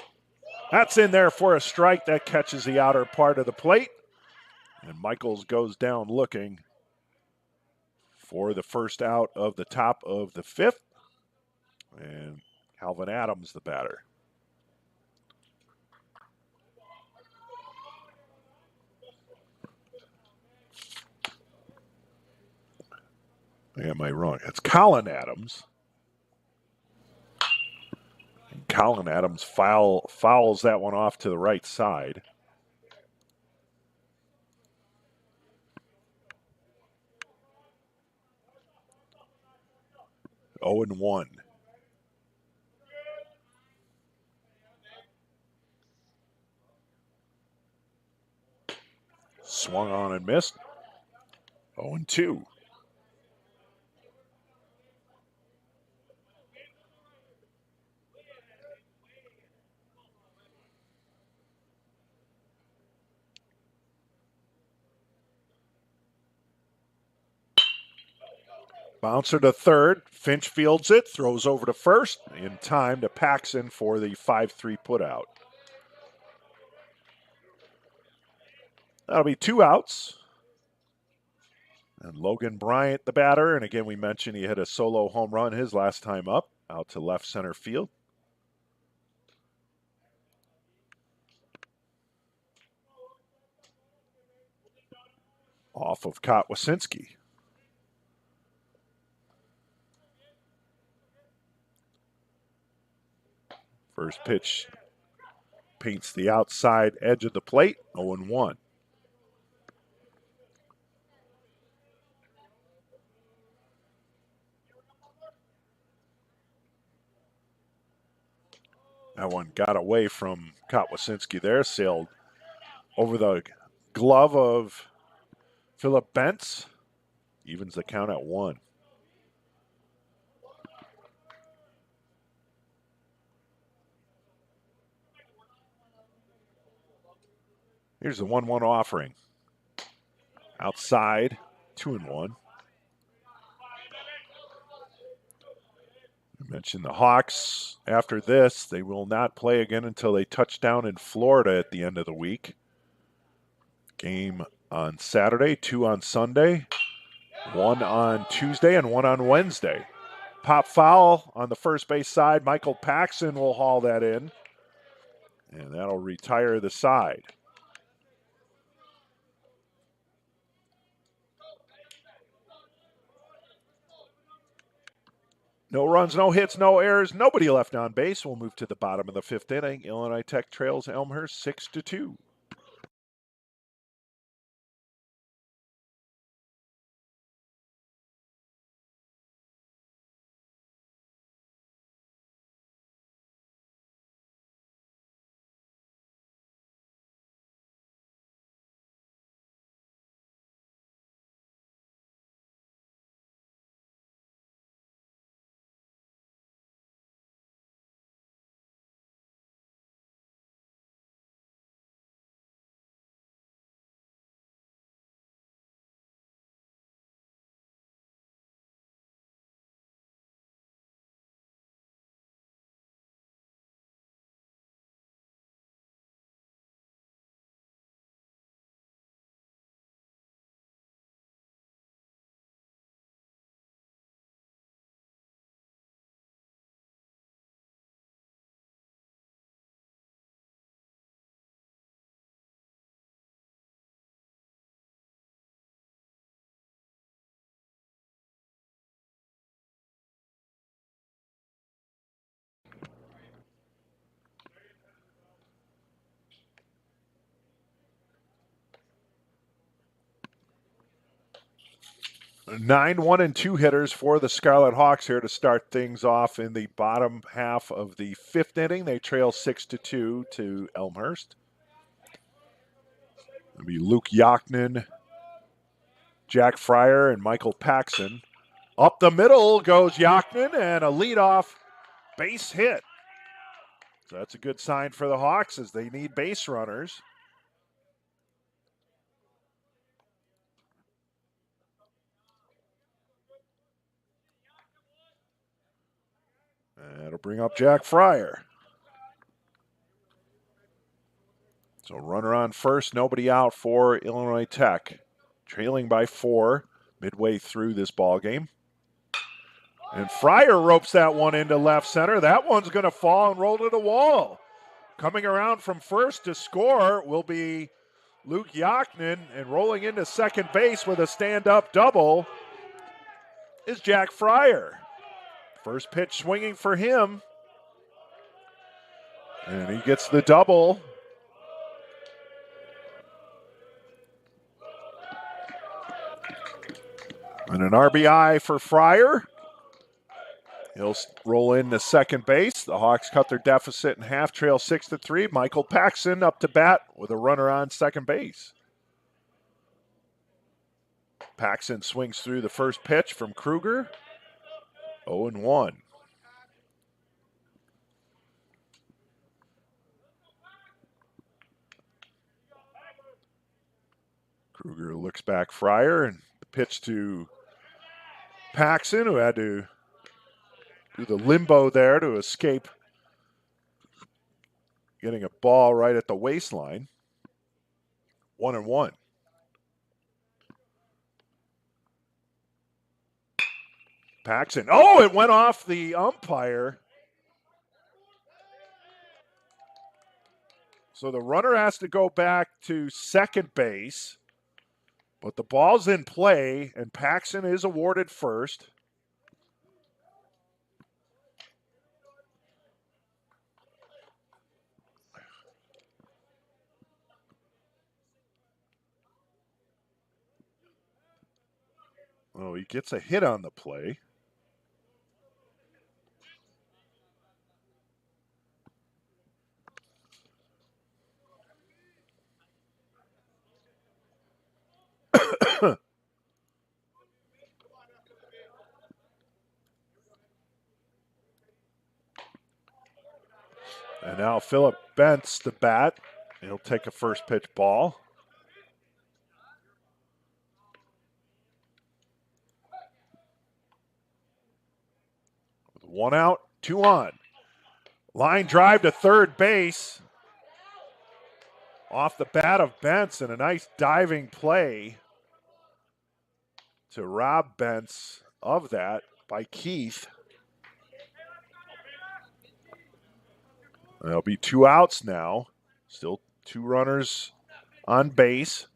That's in there for a strike. That catches the outer part of the plate. And Michaels goes down looking for the first out of the top of the fifth. And Calvin Adams, the batter. Am I wrong? It's Colin Adams. And Colin Adams fouls that one off to the right side. Oh and 1. Swung on and missed. 0 and 2. Bouncer to third. Finch fields it, throws over to first in time to Paxson for the 5-3 putout. That'll be 2 outs. And Logan Bryant, the batter. And again, we mentioned he hit a solo home run his last time up, out to left center field. Off of Kotwasinski. First pitch paints the outside edge of the plate, 0 and 1. That one got away from Kotwasinski there, sailed over the glove of Philip Bentz. Evens the count at 1. Here's the 1-1 offering. Outside, 2 and 1. I mentioned the Hawks. After this, they will not play again until they touch down in Florida at the end of the week. Game on Saturday, 2 on Sunday, 1 on Tuesday, and 1 on Wednesday. Pop foul on the first base side. Michael Paxson will haul that in, and that'll retire the side. No runs, no hits, no errors, nobody left on base. We'll move to the bottom of the fifth inning. Illinois Tech trails Elmhurst 6-2. 9 1 and 2 hitters for the Scarlet Hawks here to start things off in the bottom half of the 5th inning. They trail 6-2 to Elmhurst. It'll be Luke Yocknen, Jack Fryer, and Michael Paxson. Up the middle goes Yocknen, and a leadoff base hit. So that's a good sign for the Hawks as they need base runners. That'll bring up Jack Fryer. So runner on first, nobody out for Illinois Tech. Trailing by 4 midway through this ball game. And Fryer ropes that one into left center. That one's going to fall and roll to the wall. Coming around from first to score will be Luke Yocknen, and rolling into second base with a stand-up double is Jack Fryer. First pitch swinging for him. And he gets the double. And an RBI for Fryer. He'll roll into second base. The Hawks cut their deficit in half, trail 6-3. Michael Paxson up to bat with a runner on second base. Paxson swings through the first pitch from Kruger. 0-1. Kruger looks back Fryer, and the pitch to Paxson, who had to do the limbo there to escape getting a ball right at the waistline. 1-1. Paxson. Oh, it went off the umpire. So the runner has to go back to second base, but the ball's in play, and Paxson is awarded first. Oh, he gets a hit on the play. And now Philip Bentz the bat. He'll take a first pitch ball. With 1 out, 2 on. Line drive to third base. Off the bat of Bentz, and a nice diving play to rob Bentz of that by Keith. There'll be 2 outs now. Still 2 runners on base.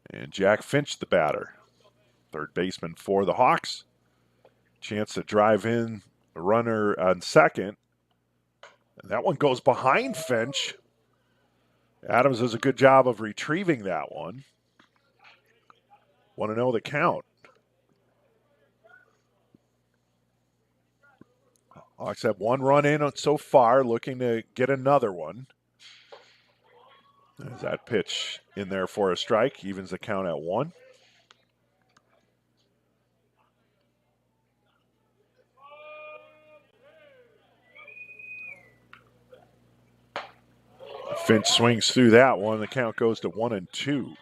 And Jack Finch, the batter. Third baseman for the Hawks. Chance to drive in a runner on second. And that one goes behind Finch. Adams does a good job of retrieving that one. 1-0 the count. Hawks have 1 run in so far, looking to get another one. There's that pitch in there for a strike, evens the count at 1. Finch swings through that one. The count goes to 1-2.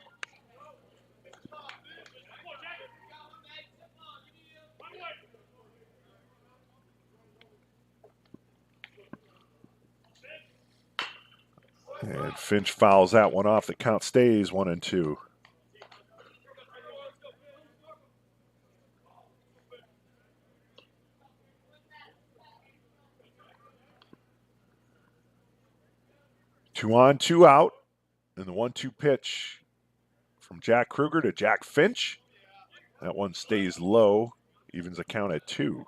And Finch fouls that one off. The count stays 1-2. Two on, 2 out. And the 1-2 pitch from Jack Kruger to Jack Finch. That one stays low, evens the count at 2.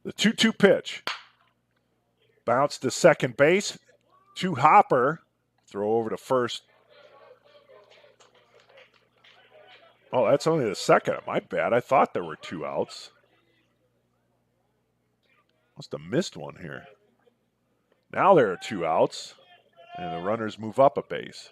The 2-2 pitch. Bounce to second base. To Hopper. Throw over to first. Oh, that's only the second. My bad. I thought there were 2 outs. Must have missed one here. Now there are 2 outs, and the runners move up a base.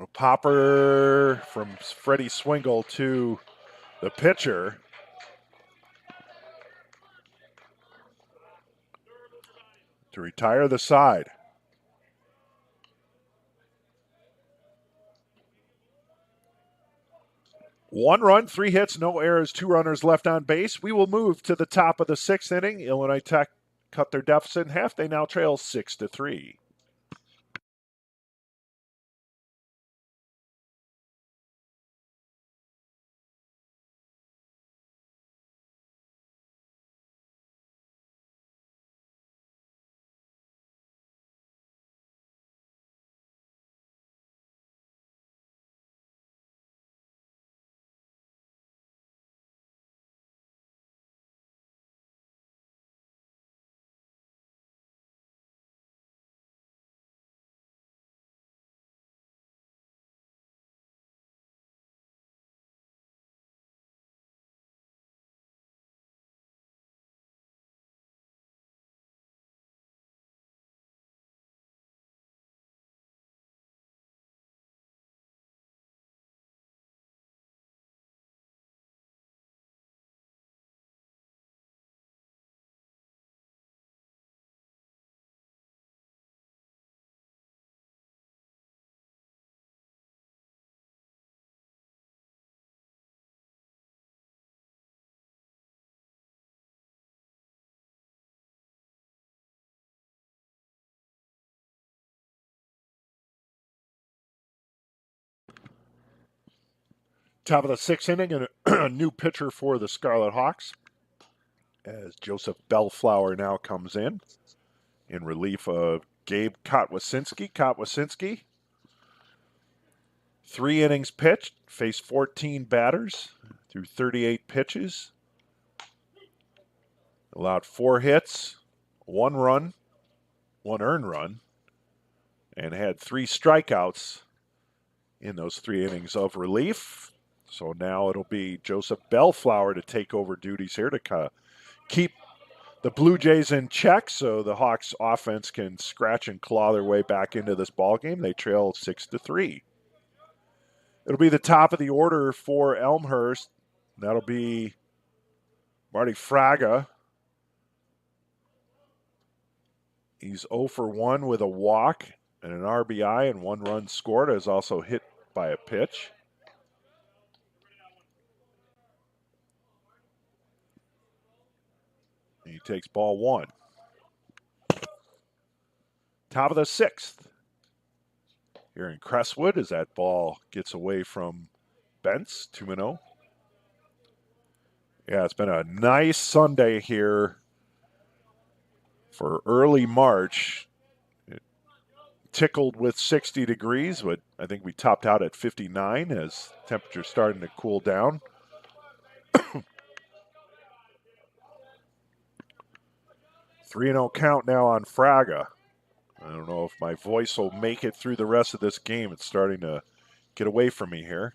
A popper from Freddie Swingle to the pitcher. To retire the side. One run, 3 hits, no errors, 2 runners left on base. We will move to the top of the 6th inning. Illinois Tech cut their deficit in half. They now trail 6-3. Top of the 6th inning, and a new pitcher for the Scarlet Hawks as Joseph Bellflower now comes in relief of Gabe Kotwasinski. Kotwasinski, 3 innings pitched, faced 14 batters through 38 pitches. Allowed 4 hits, 1 run, 1 earned run, and had 3 strikeouts in those 3 innings of relief. So now it'll be Joseph Bellflower to take over duties here to keep the Blue Jays in check so the Hawks offense can scratch and claw their way back into this ballgame. They trail 6-3. It'll be the top of the order for Elmhurst. That'll be Marty Fraga. He's 0 for 1 with a walk and an RBI and 1 run scored. Is also hit by a pitch. He takes ball 1. Top of the 6th. Here in Crestwood as that ball gets away from Bentz, 2-0. Yeah, it's been a nice Sunday here for early March. It tickled with 60 degrees, but I think we topped out at 59 as temperature's starting to cool down. 3-0 count now on Fraga. I don't know if my voice will make it through the rest of this game. It's starting to get away from me here.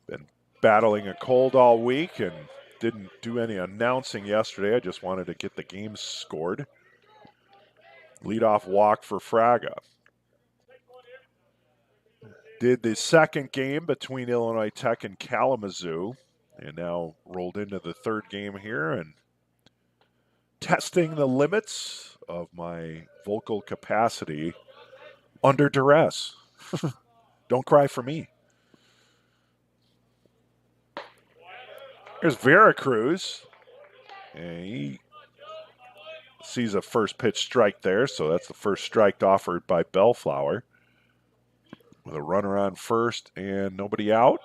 Been battling a cold all week and didn't do any announcing yesterday. I just wanted to get the game scored. Leadoff walk for Fraga. Did the second game between Illinois Tech and Kalamazoo, and now rolled into the third game here and testing the limits of my vocal capacity under duress. Don't cry for me. Here's Veracruz. And he sees a first pitch strike there, so that's the first strike offered by Bellflower. With a runner on first and nobody out.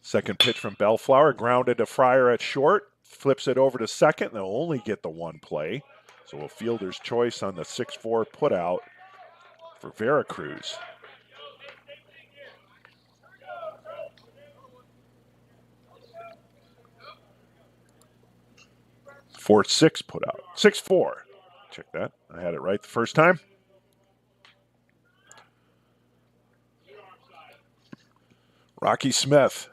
Second pitch from Bellflower, grounded to Fryer at short, flips it over to second, and they'll only get the one play. So a fielder's choice on the 6-4 putout for Veracruz. Four 6 putout. 6-4. Check that. I had it right the first time. Rocky Smith.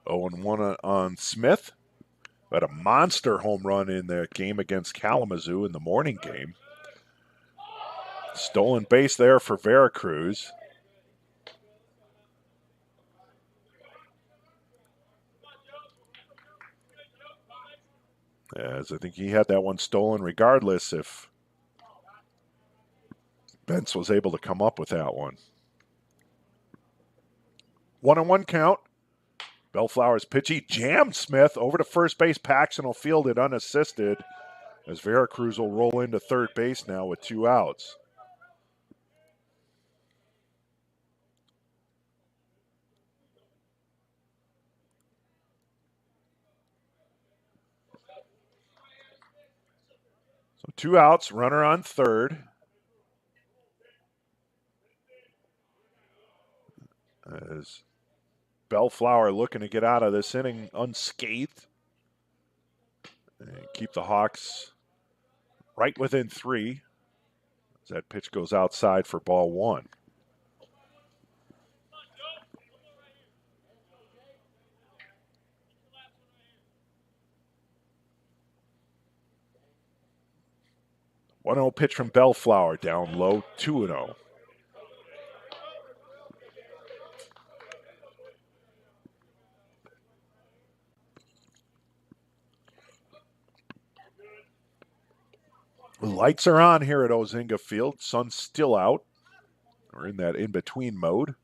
Oh, and 1 on Smith. Had a monster home run in the game against Kalamazoo in the morning game. Stolen base there for Veracruz. As I think he had that one stolen regardless if Bentz was able to come up with that one. 1-1 count. Bellflower's pitch. He jammed Smith over to first base. Paxton will field it unassisted as Veracruz will roll into third base now with 2 outs. So 2 outs, runner on third. As Bellflower looking to get out of this inning unscathed. And keep the Hawks right within 3. As that pitch goes outside for ball 1. One 1-0 pitch from Bellflower down low, 2-0. Lights are on here at Ozinga Field. Sun's still out. We're in that in-between mode.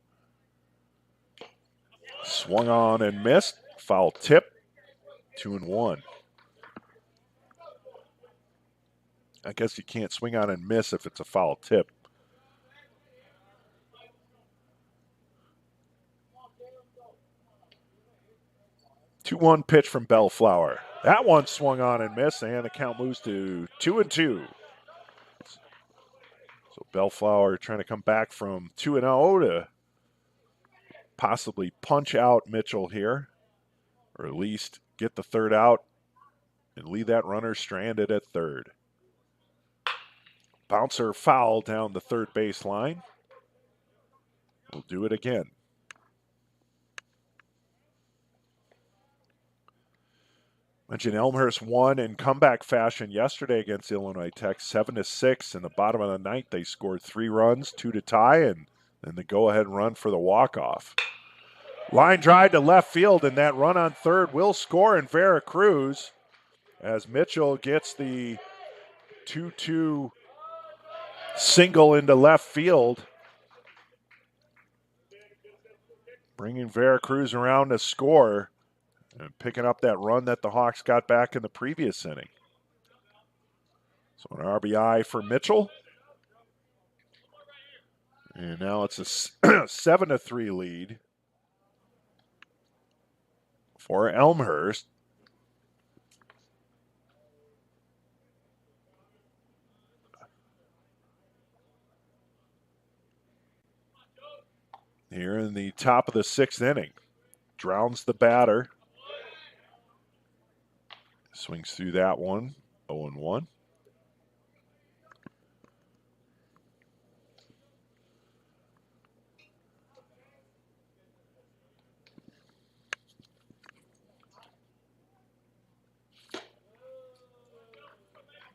Swung on and missed. Foul tip. 2-1. I guess you can't swing on and miss if it's a foul tip. Two 2-1 pitch from Bellflower. That one swung on and missed, and the count moves to 2-2. So Bellflower trying to come back from 2-0 to possibly punch out Mitchell here, or at least get the third out and leave that runner stranded at third. Bouncer foul down the third base line. We'll do it again. Mentioned Elmhurst won in comeback fashion yesterday against Illinois Tech, 7-6. In the bottom of the ninth, they scored 3 runs, 2 to tie, and then the go-ahead run for the walk-off. Line drive to left field, and that run on third will score in Veracruz as Mitchell gets the 2-2 single into left field, bringing Veracruz around to score and picking up that run that the Hawks got back in the previous inning. So an RBI for Mitchell. And now it's a 7-3 lead for Elmhurst. Here in the top of the 6th inning. Drowns the batter. Swings through that one, 0-1.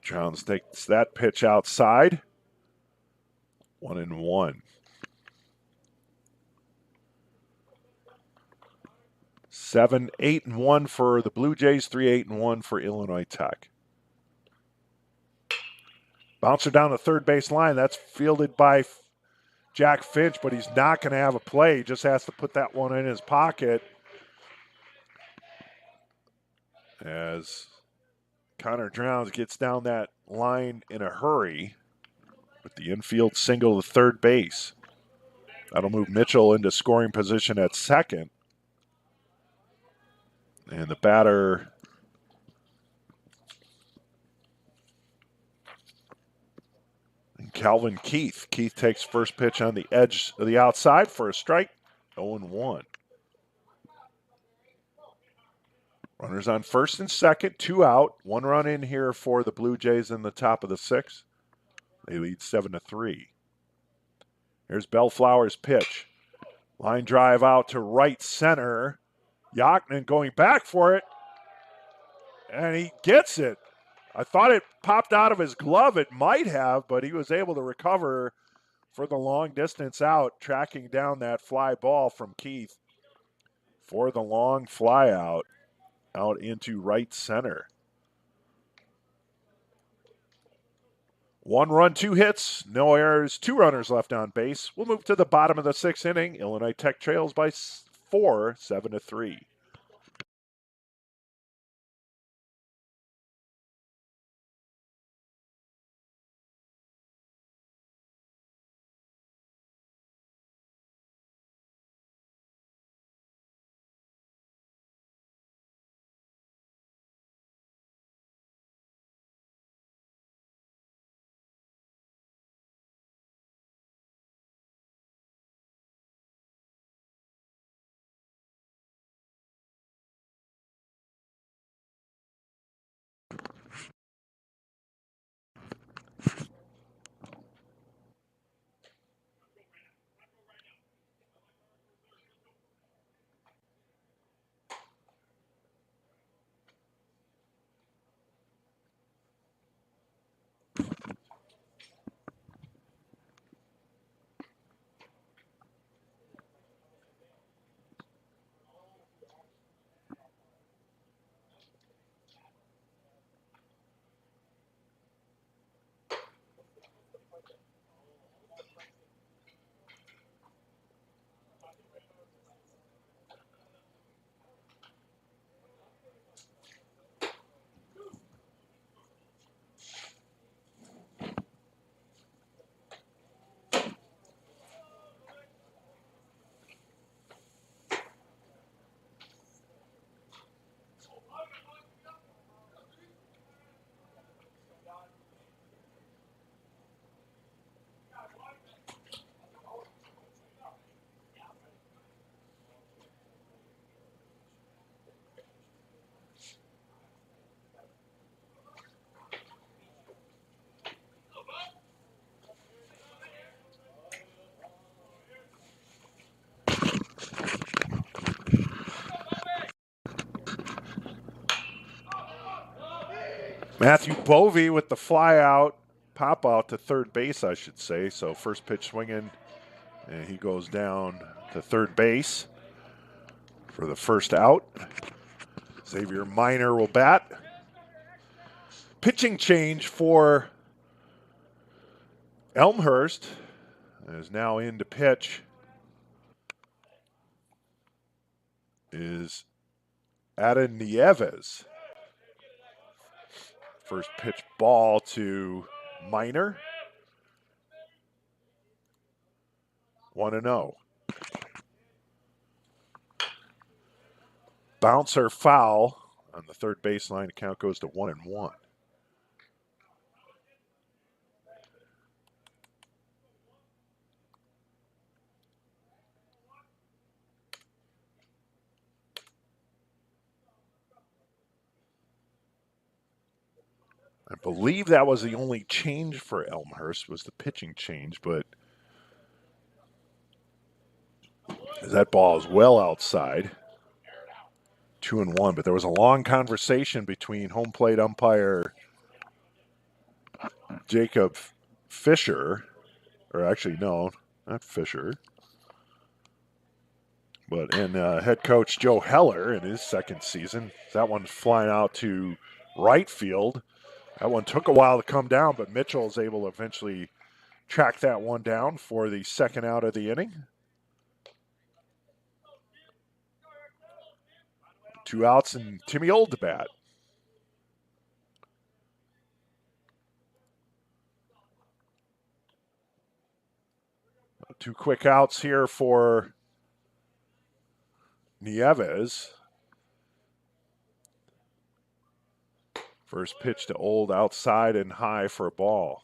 Drowns takes that pitch outside, 1-1. 7-8-1 for the Blue Jays, 3-8-1 for Illinois Tech. Bouncer down the third base line. That's fielded by Jack Finch, but he's not going to have a play. He just has to put that one in his pocket as Connor Drowns gets down that line in a hurry with the infield single to third base. That'll move Mitchell into scoring position at second. And the batter, Calvin Keith. Keith takes first pitch on the edge of the outside for a strike. 0-1. Runners on first and second, 2 out. 1 run in here for the Blue Jays in the top of the 6th. They lead 7-3. Here's Bellflower's pitch. Line drive out to right center. Yachnin going back for it. And he gets it. I thought it popped out of his glove. It might have, but he was able to recover for the long distance out, tracking down that fly ball from Keith for the long fly out into right center. 1 run, 2 hits, no errors, 2 runners left on base. We'll move to the bottom of the 6th inning. Illinois Tech trails by 4, 7-3. Matthew Bovee with the fly out, pop out to third base, I should say. So first pitch swinging, and he goes down to third base for the first out. Xavier Minor will bat. Pitching change for Elmhurst is now in to pitch is Adam Nieves. First pitch ball to Minor. 1-0. Bouncer foul on the third baseline. Count goes to 1-1. I believe that was the only change for Elmhurst, was the pitching change, but that ball is well outside. 2-1, but there was a long conversation between home plate umpire Jacob Fisher, or actually, no, not Fisher, and head coach Joe Heller in his second season. That one's flying out to right field. That one took a while to come down, but Mitchell is able to eventually track that one down for the second out of the inning. 2 outs and Timmy Old to bat. Two quick outs here for Nieves. First pitch to Old, outside and high for a ball.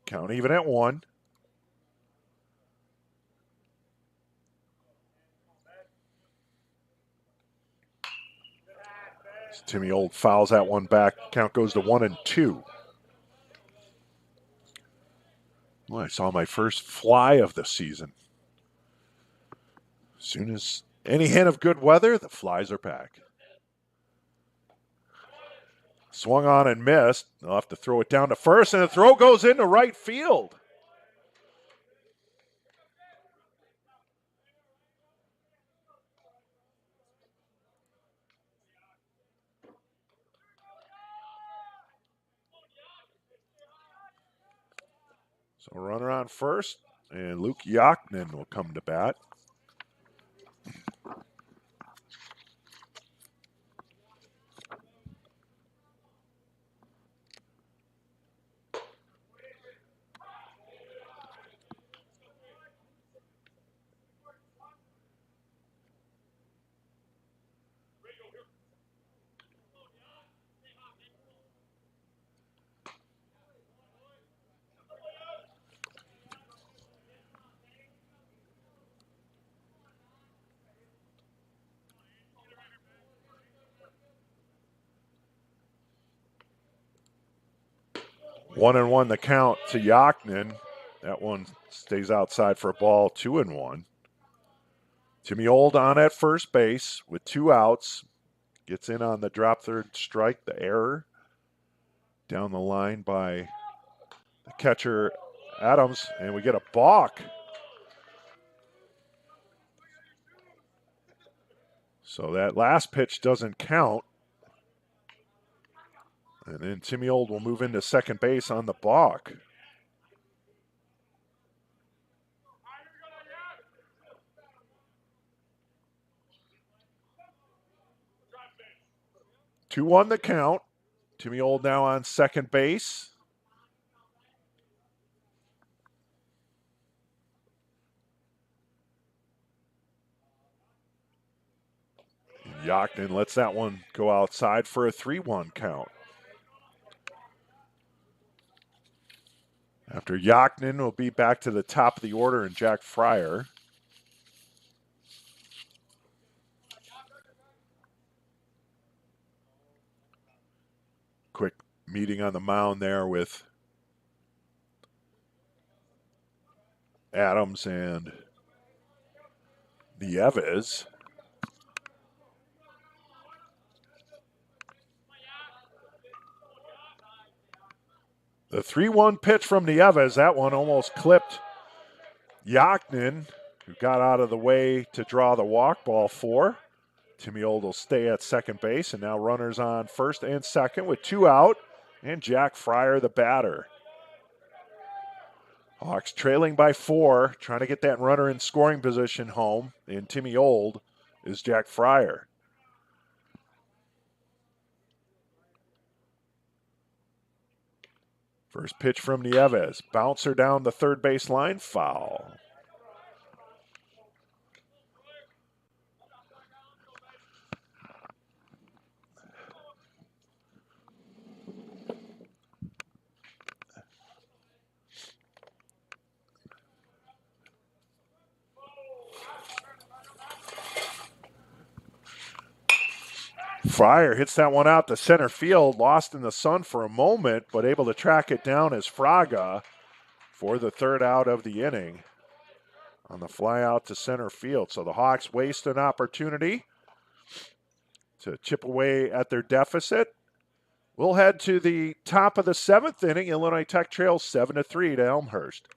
Count even at 1. Timmy Old fouls that one back. Count goes to 1-2. Well, I saw my first fly of the season. As soon as any hint of good weather, the flies are back. Swung on and missed. They'll have to throw it down to first, and the throw goes into right field. So runner on first, and Luke Yaknin will come to bat. One and one the count to Yaknin. That one stays outside for a ball, 2-1. Timmy Old on at first base with 2 outs. Gets in on the drop third strike, the error. Down the line by the catcher Adams, and we get a balk. So that last pitch doesn't count. And then Timmy Old will move into second base on the balk. Two on the count. Timmy Old now on second base. Yaknin lets that one go outside for a 3-1 count. After Yaknin, we'll be back to the top of the order and Jack Fryer. Quick meeting on the mound there with Adams and Nieves. The 3-1 pitch from Nieves, that one almost clipped Yaknin, who got out of the way to draw the walk ball for. Timmy Old will stay at second base, and now runners on first and second with 2 out, and Jack Fryer the batter. Hawks trailing by 4, trying to get that runner in scoring position home, and Timmy Old is Jack Fryer. First pitch from Nieves. Bouncer down the third base line. Foul. Fryer hits that one out to center field, lost in the sun for a moment, but able to track it down as Fraga for the third out of the inning on the fly out to center field. So the Hawks waste an opportunity to chip away at their deficit. We'll head to the top of the 7th inning. Illinois Tech trails 7-3 to Elmhurst.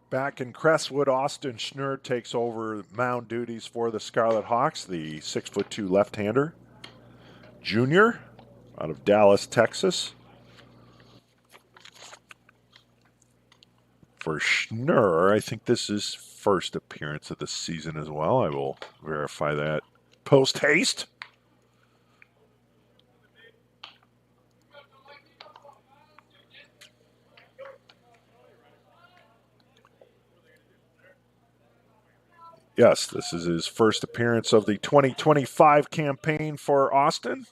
Back in Crestwood, Austin Schnurr takes over mound duties for the Scarlet Hawks, the 6'2" left-hander. Junior out of Dallas, Texas. For Schnurr, I think this is first appearance of the season as well. I will verify that post haste. Yes, this is his first appearance of the 2025 campaign for Austin.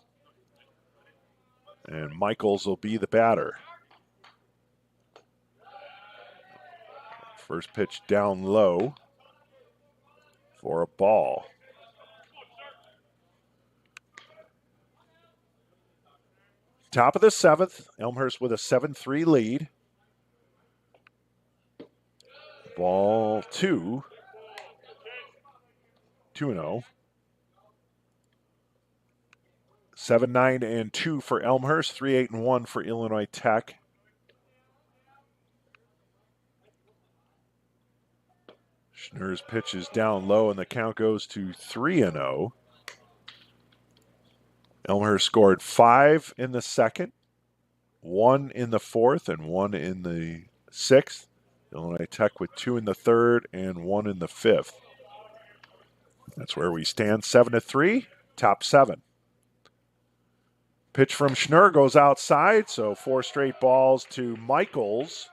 And Michaels will be the batter. First pitch down low for a ball. Top of the 7th, Elmhurst with a 7-3 lead. Ball 2. 2-0. 7-9-2 for Elmhurst, 3-8-1 for Illinois Tech. Schnurr's pitch is down low, and the count goes to 3-0. Elmhurst scored 5 in the 2nd, 1 in the 4th, and 1 in the 6th. Illinois Tech with 2 in the 3rd and 1 in the 5th. That's where we stand, 7-3, top 7. Pitch from Schnurr goes outside, so 4 straight balls to Michaels.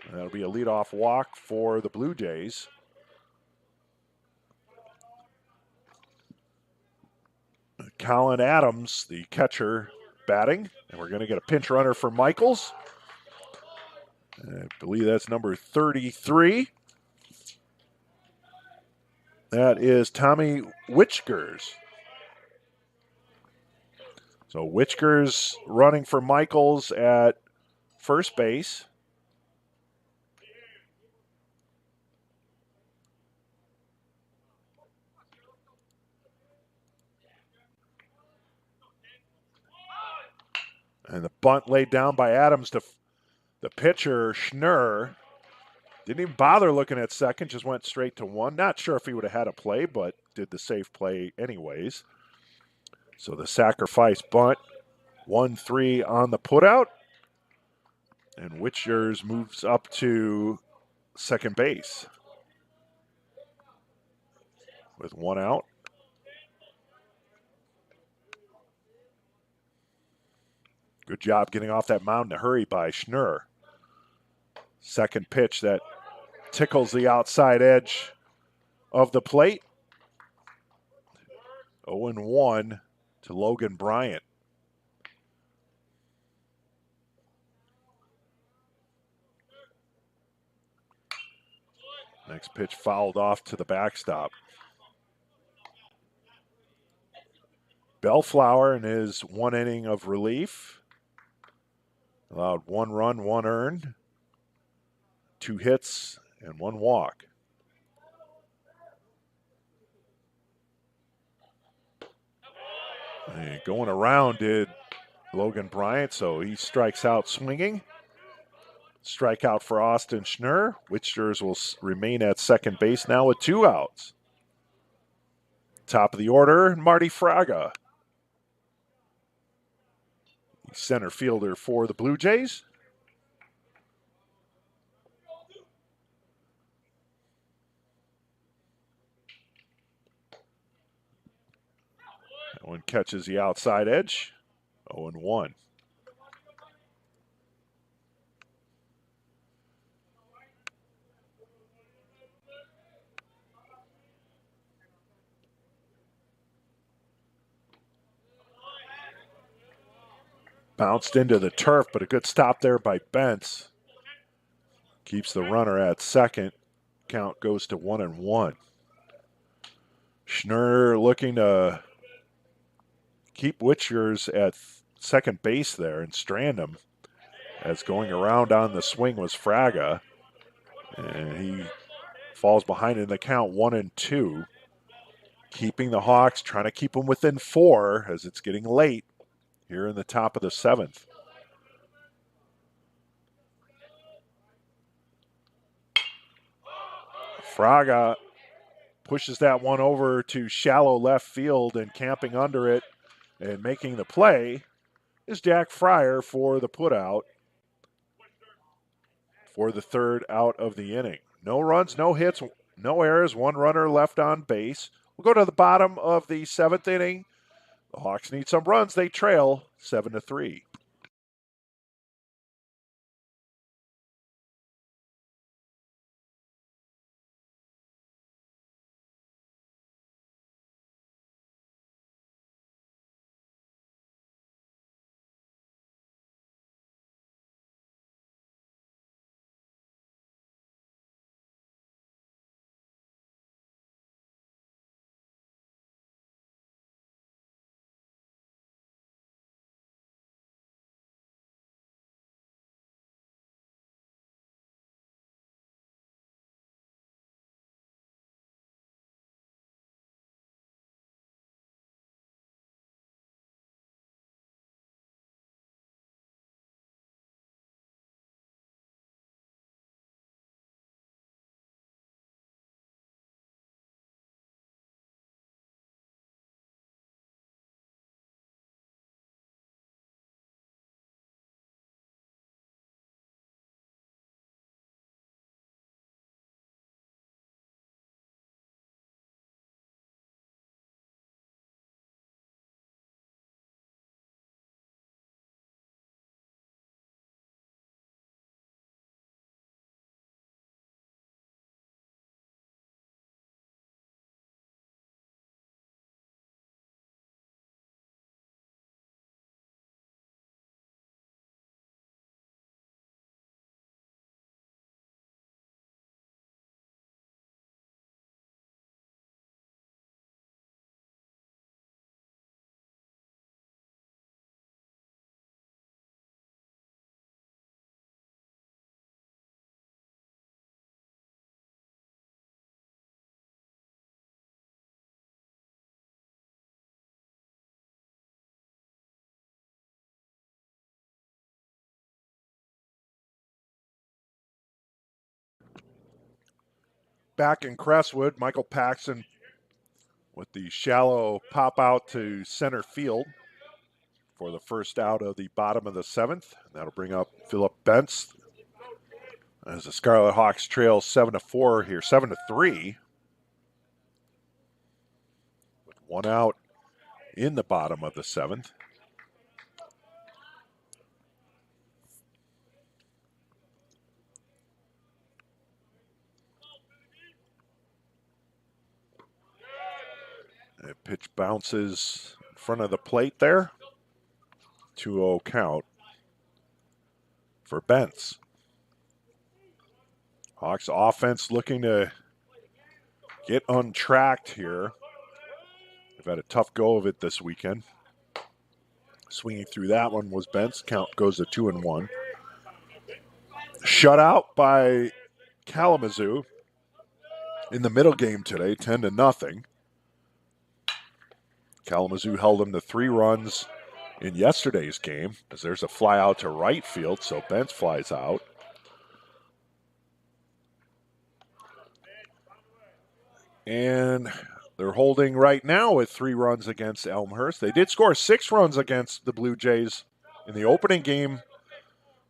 And that'll be a leadoff walk for the Blue Jays. Colin Adams, the catcher, batting. And we're going to get a pinch runner for Michaels. I believe that's number 33. That is Tommy Witchgers. So Witchgers running for Michaels at first base. And the bunt laid down by Adams to the pitcher, Schnurr. Didn't even bother looking at second, just went straight to 1. Not sure if he would have had a play, but did the safe play anyways. So the sacrifice bunt, 1-3 on the putout. And Witchers moves up to second base with 1 out. Good job getting off that mound in a hurry by Schnurr. Second pitch that tickles the outside edge of the plate. 0-1 to Logan Bryant. Next pitch fouled off to the backstop. Bellflower in his 1 inning of relief. Allowed 1 run, 1 earned, 2 hits, and 1 walk. And going around did Logan Bryant, so he strikes out swinging. Strikeout for Austin Schnurr. Witchers will remain at second base now with 2 outs. Top of the order, Marty Fraga. Center fielder for the Blue Jays. That one catches the outside edge. 0-1. Bounced into the turf, but a good stop there by Bentz. Keeps the runner at second. Count goes to 1-1. Schnurr looking to keep Witchers at second base there and strand him, as going around on the swing was Fraga. And he falls behind in the count 1-2. Keeping the Hawks, trying to keep them within 4 as it's getting late here in the top of the 7th. Fraga pushes that one over to shallow left field, and camping under it and making the play is Jack Fryer for the putout for the 3rd out of the inning. No runs, no hits, no errors, 1 runner left on base. We'll go to the bottom of the 7th inning. The Hawks need some runs. They trail 7-3. Back in Crestwood, Michael Paxton with the shallow pop out to center field for the 1st out of the bottom of the 7th. That'll bring up Philip Bentz as the Scarlet Hawks trail 7-4 here, 7-3. With 1 out in the bottom of the 7th. The pitch bounces in front of the plate there. 2-0 count for Bentz. Hawks offense looking to get untracked here. They've had a tough go of it this weekend. Swinging through that one was Bentz. Count goes to 2-1. Shutout by Kalamazoo in the middle game today, 10-0. Kalamazoo held them to 3 runs in yesterday's game, as there's a fly out to right field, so Bentz flies out. And they're holding right now with 3 runs against Elmhurst. They did score 6 runs against the Blue Jays in the opening game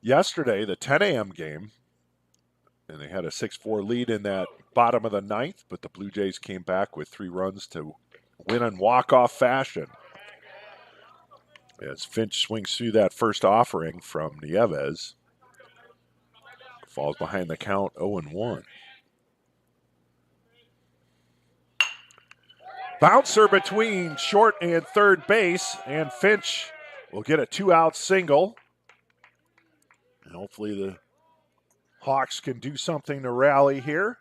yesterday, the 10 a.m. game. And they had a 6-4 lead in that bottom of the ninth, but the Blue Jays came back with 3 runs to win in walk-off fashion. As Finch swings through that first offering from Nieves. Falls behind the count 0-1. Bouncer between short and third base, and Finch will get a 2-out single. And hopefully the Hawks can do something to rally here.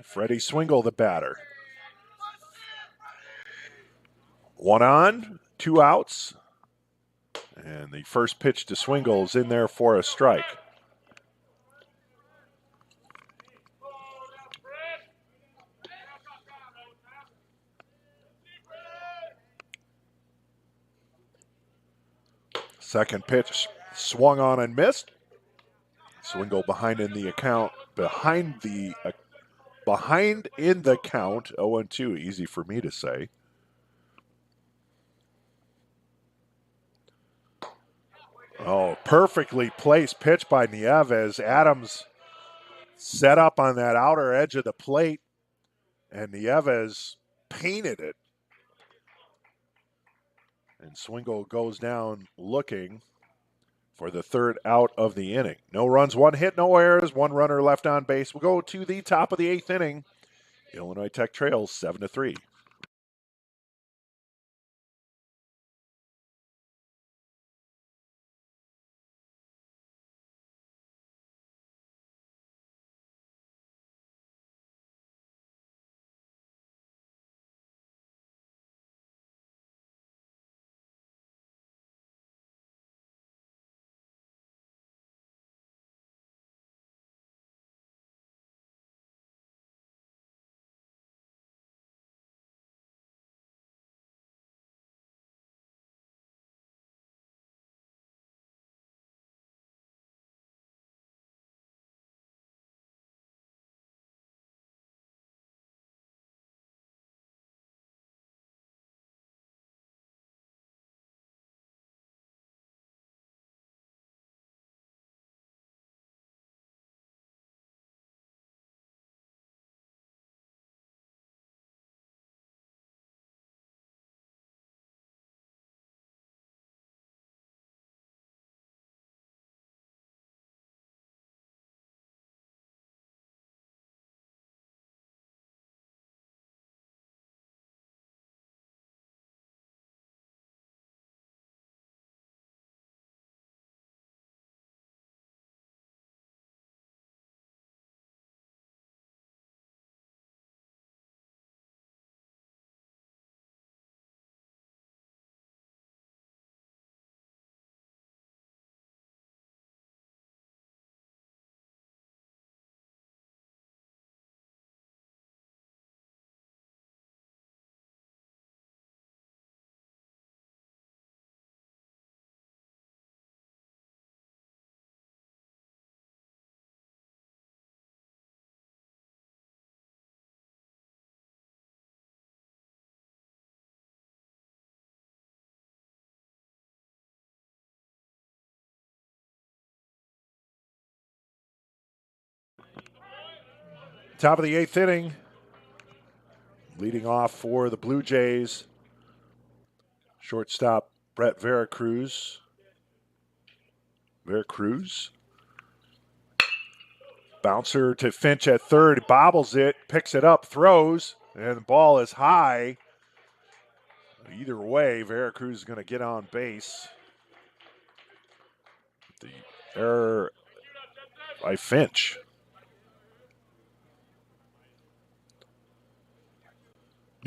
Freddie Swingle, the batter. 1 on, 2 outs. And the first pitch to Swingle is in there for a strike. Second pitch swung on and missed. Swingle behind in the account, behind in the count, 0-2, easy for me to say. Oh, perfectly placed pitch by Nieves. Adams set up on that outer edge of the plate, and Nieves painted it. And Swingle goes down looking for the 3rd out of the inning. No runs, 1 hit, no errors, 1 runner left on base. We'll go to the top of the 8th inning. Illinois Tech trails 7-3. Top of the 8th inning. Leading off for the Blue Jays, shortstop Brett Veracruz. Bouncer to Finch at third, bobbles it, picks it up, throws, and the ball is high. Either way, Veracruz is going to get on base. The error by Finch.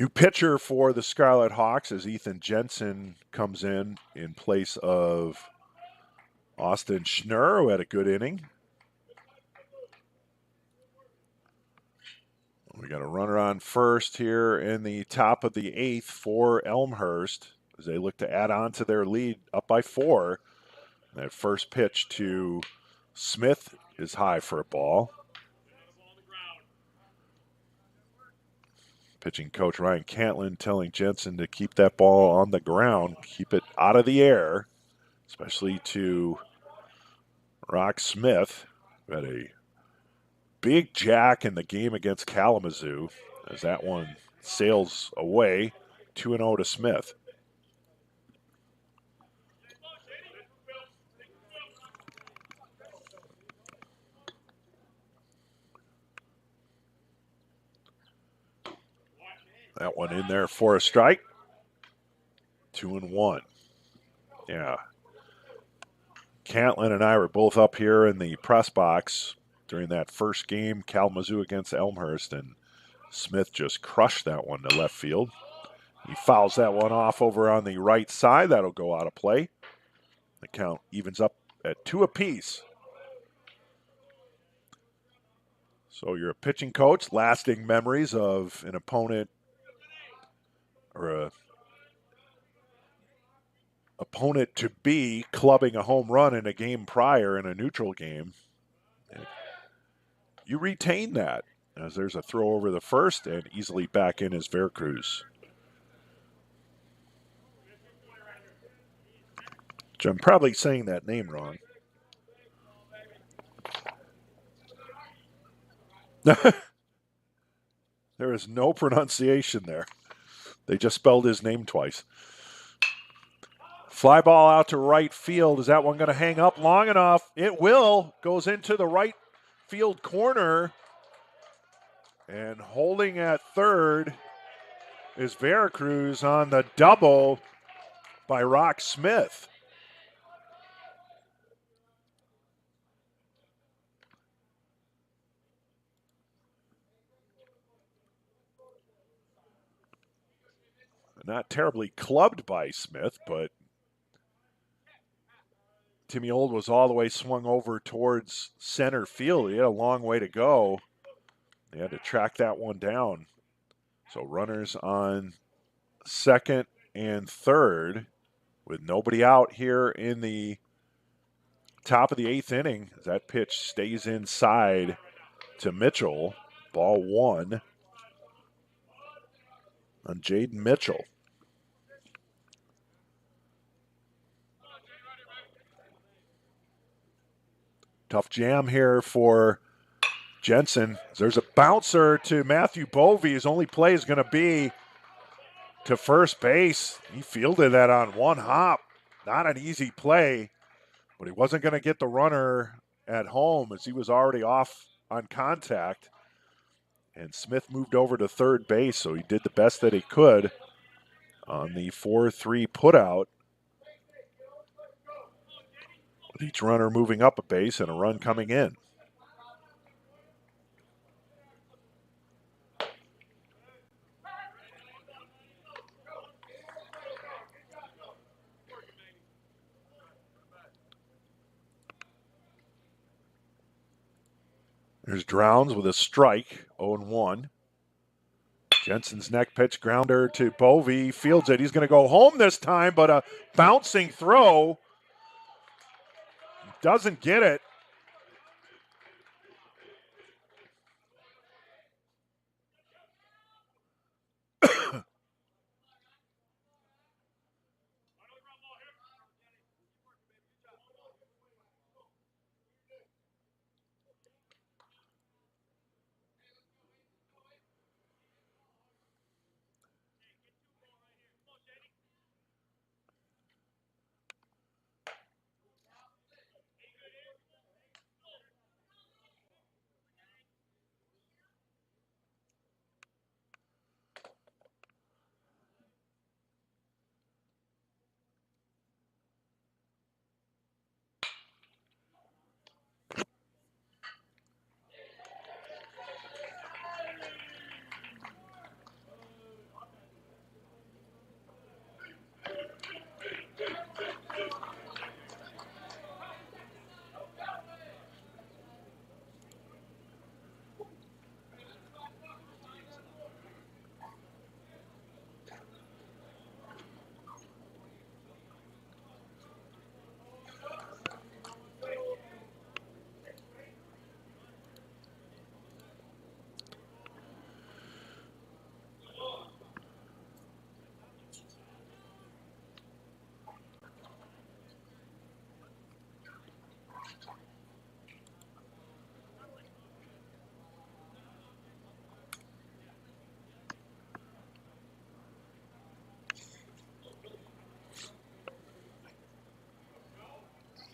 New pitcher for the Scarlet Hawks as Ethan Jensen comes in place of Austin Schnurr, who had a good inning. We got a runner on first here in the top of the 8th for Elmhurst as they look to add on to their lead up by 4. That first pitch to Smith is high for a ball. Pitching coach Ryan Cantlin telling Jensen to keep that ball on the ground, keep it out of the air, especially to Rock Smith, who had a big jack in the game against Kalamazoo as that one sails away. 2-0 to Smith. That one in there for a strike. 2-1. Yeah. Cantlin and I were both up here in the press box during that first game, Kalamazoo against Elmhurst, and Smith just crushed that one to left field. He fouls that one off over on the right side. That'll go out of play. The count evens up at 2 apiece. So you're a pitching coach, lasting memories of an opponent or a opponent to be clubbing a home run in a game prior in a neutral game. You retain that as there's a throw over the first and easily back in is Veracruz. I'm probably saying that name wrong. There is no pronunciation there. They just spelled his name twice. Fly ball out to right field. Is that one going to hang up long enough? It will. Goes into the right field corner. And holding at third is Veracruz on the double by Rock Smith. Not terribly clubbed by Smith, but Timmy Old was all the way swung over towards center field. He had a long way to go. They had to track that one down. So runners on second and third with nobody out here in the top of the 8th inning. That pitch stays inside to Mitchell. Ball 1 on Jaden Mitchell. Tough jam here for Jensen. There's a bouncer to Matthew Bovey. His only play is going to be to first base. He fielded that on one hop. Not an easy play, but he wasn't going to get the runner at home as he was already off on contact. And Smith moved over to third base, so he did the best that he could on the 4-3 putout. With each runner moving up a base and a run coming in. There's Drowns with a strike, 0-1. Jensen's neck pitch grounder to Bovey. Fields it. He's going to go home this time, but a bouncing throw. Doesn't get it.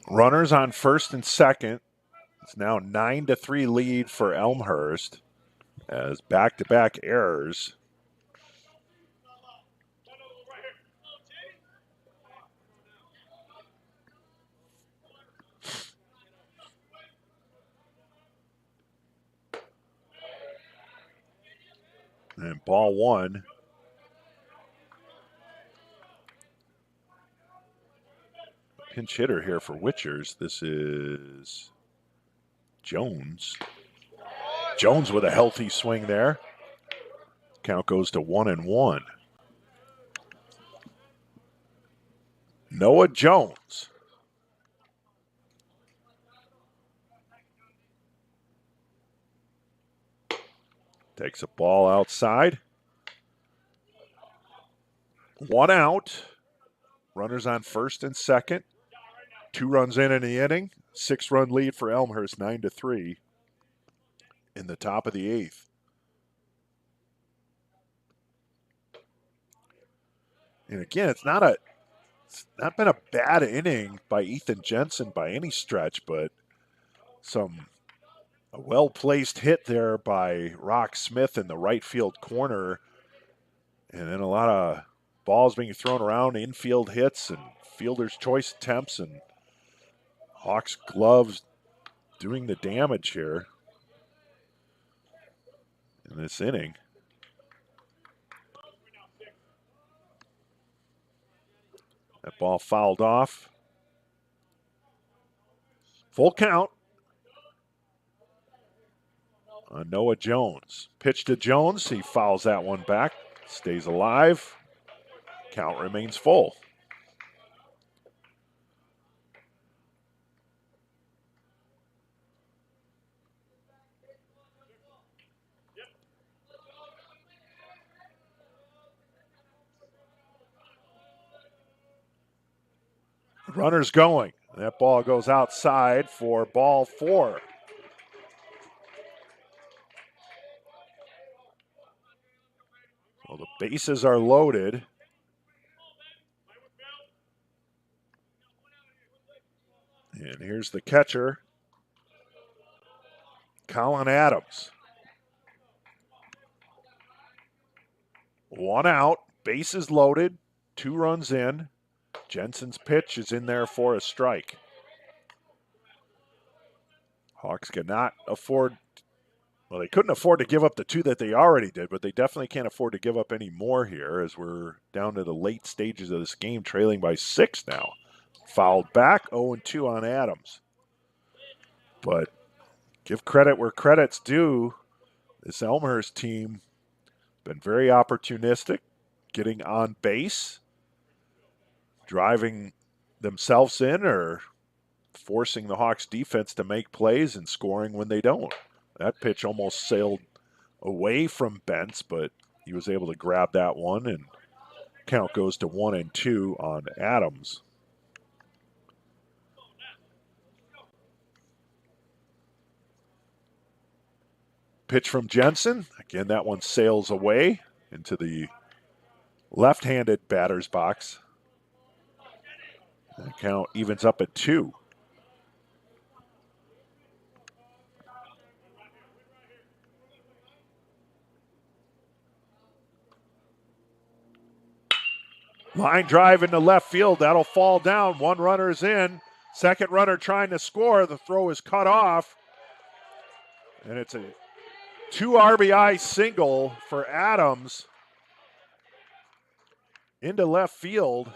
Runners on first and second. It's now 9-3 lead for Elmhurst as back-to-back errors. And ball one. Pinch hitter here for Witchers. This is Jones. Jones with a healthy swing there. Count goes to 1-1. Noah Jones. Takes a ball outside. 1 out. Runners on first and second. 2 runs in the inning. 6-run lead for Elmhurst, 9-3 in the top of the 8th. And again, it's not been a bad inning by Ethan Jensen by any stretch, but a well-placed hit there by Rock Smith in the right field corner, and then a lot of balls being thrown around, infield hits and fielder's choice attempts, and Hawks gloves doing the damage here in this inning. That ball fouled off. Full count on Noah Jones. Pitch to Jones. He fouls that one back. Stays alive. Count remains full. Runner's going. That ball goes outside for ball 4. Well, the bases are loaded. And here's the catcher, Colin Adams. 1 out, bases loaded, 2 runs in. Jensen's pitch is in there for a strike. Hawks cannot afford, well, they couldn't afford to give up the 2 that they already did, but they definitely can't afford to give up any more here as we're down to the late stages of this game, trailing by 6 now. Fouled back, 0-2 on Adams. But give credit where credit's due. This Elmhurst team been very opportunistic, getting on base, driving themselves in or forcing the Hawks defense to make plays and scoring when they don't. That pitch almost sailed away from Bentz, but he was able to grab that one, and count goes to 1-2 on Adams. Pitch from Jensen. Again, that one sails away into the left-handed batter's box. The count evens up at 2. Line drive into left field. That'll fall down. 1 runner's in. Second runner trying to score. The throw is cut off. And it's a 2 RBI single for Adams into left field.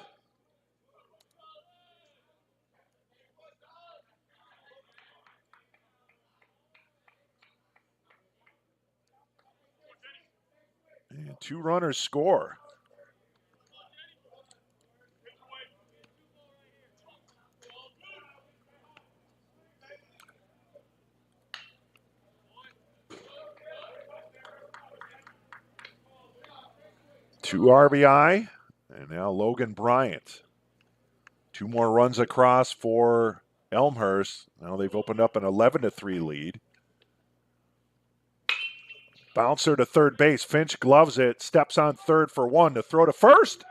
And 2 runners score. Two RBI, and now Logan Bryant. 2 more runs across for Elmhurst. Now they've opened up an 11-3 lead. Bouncer to third base. Finch gloves it, steps on third for 1 to throw to first.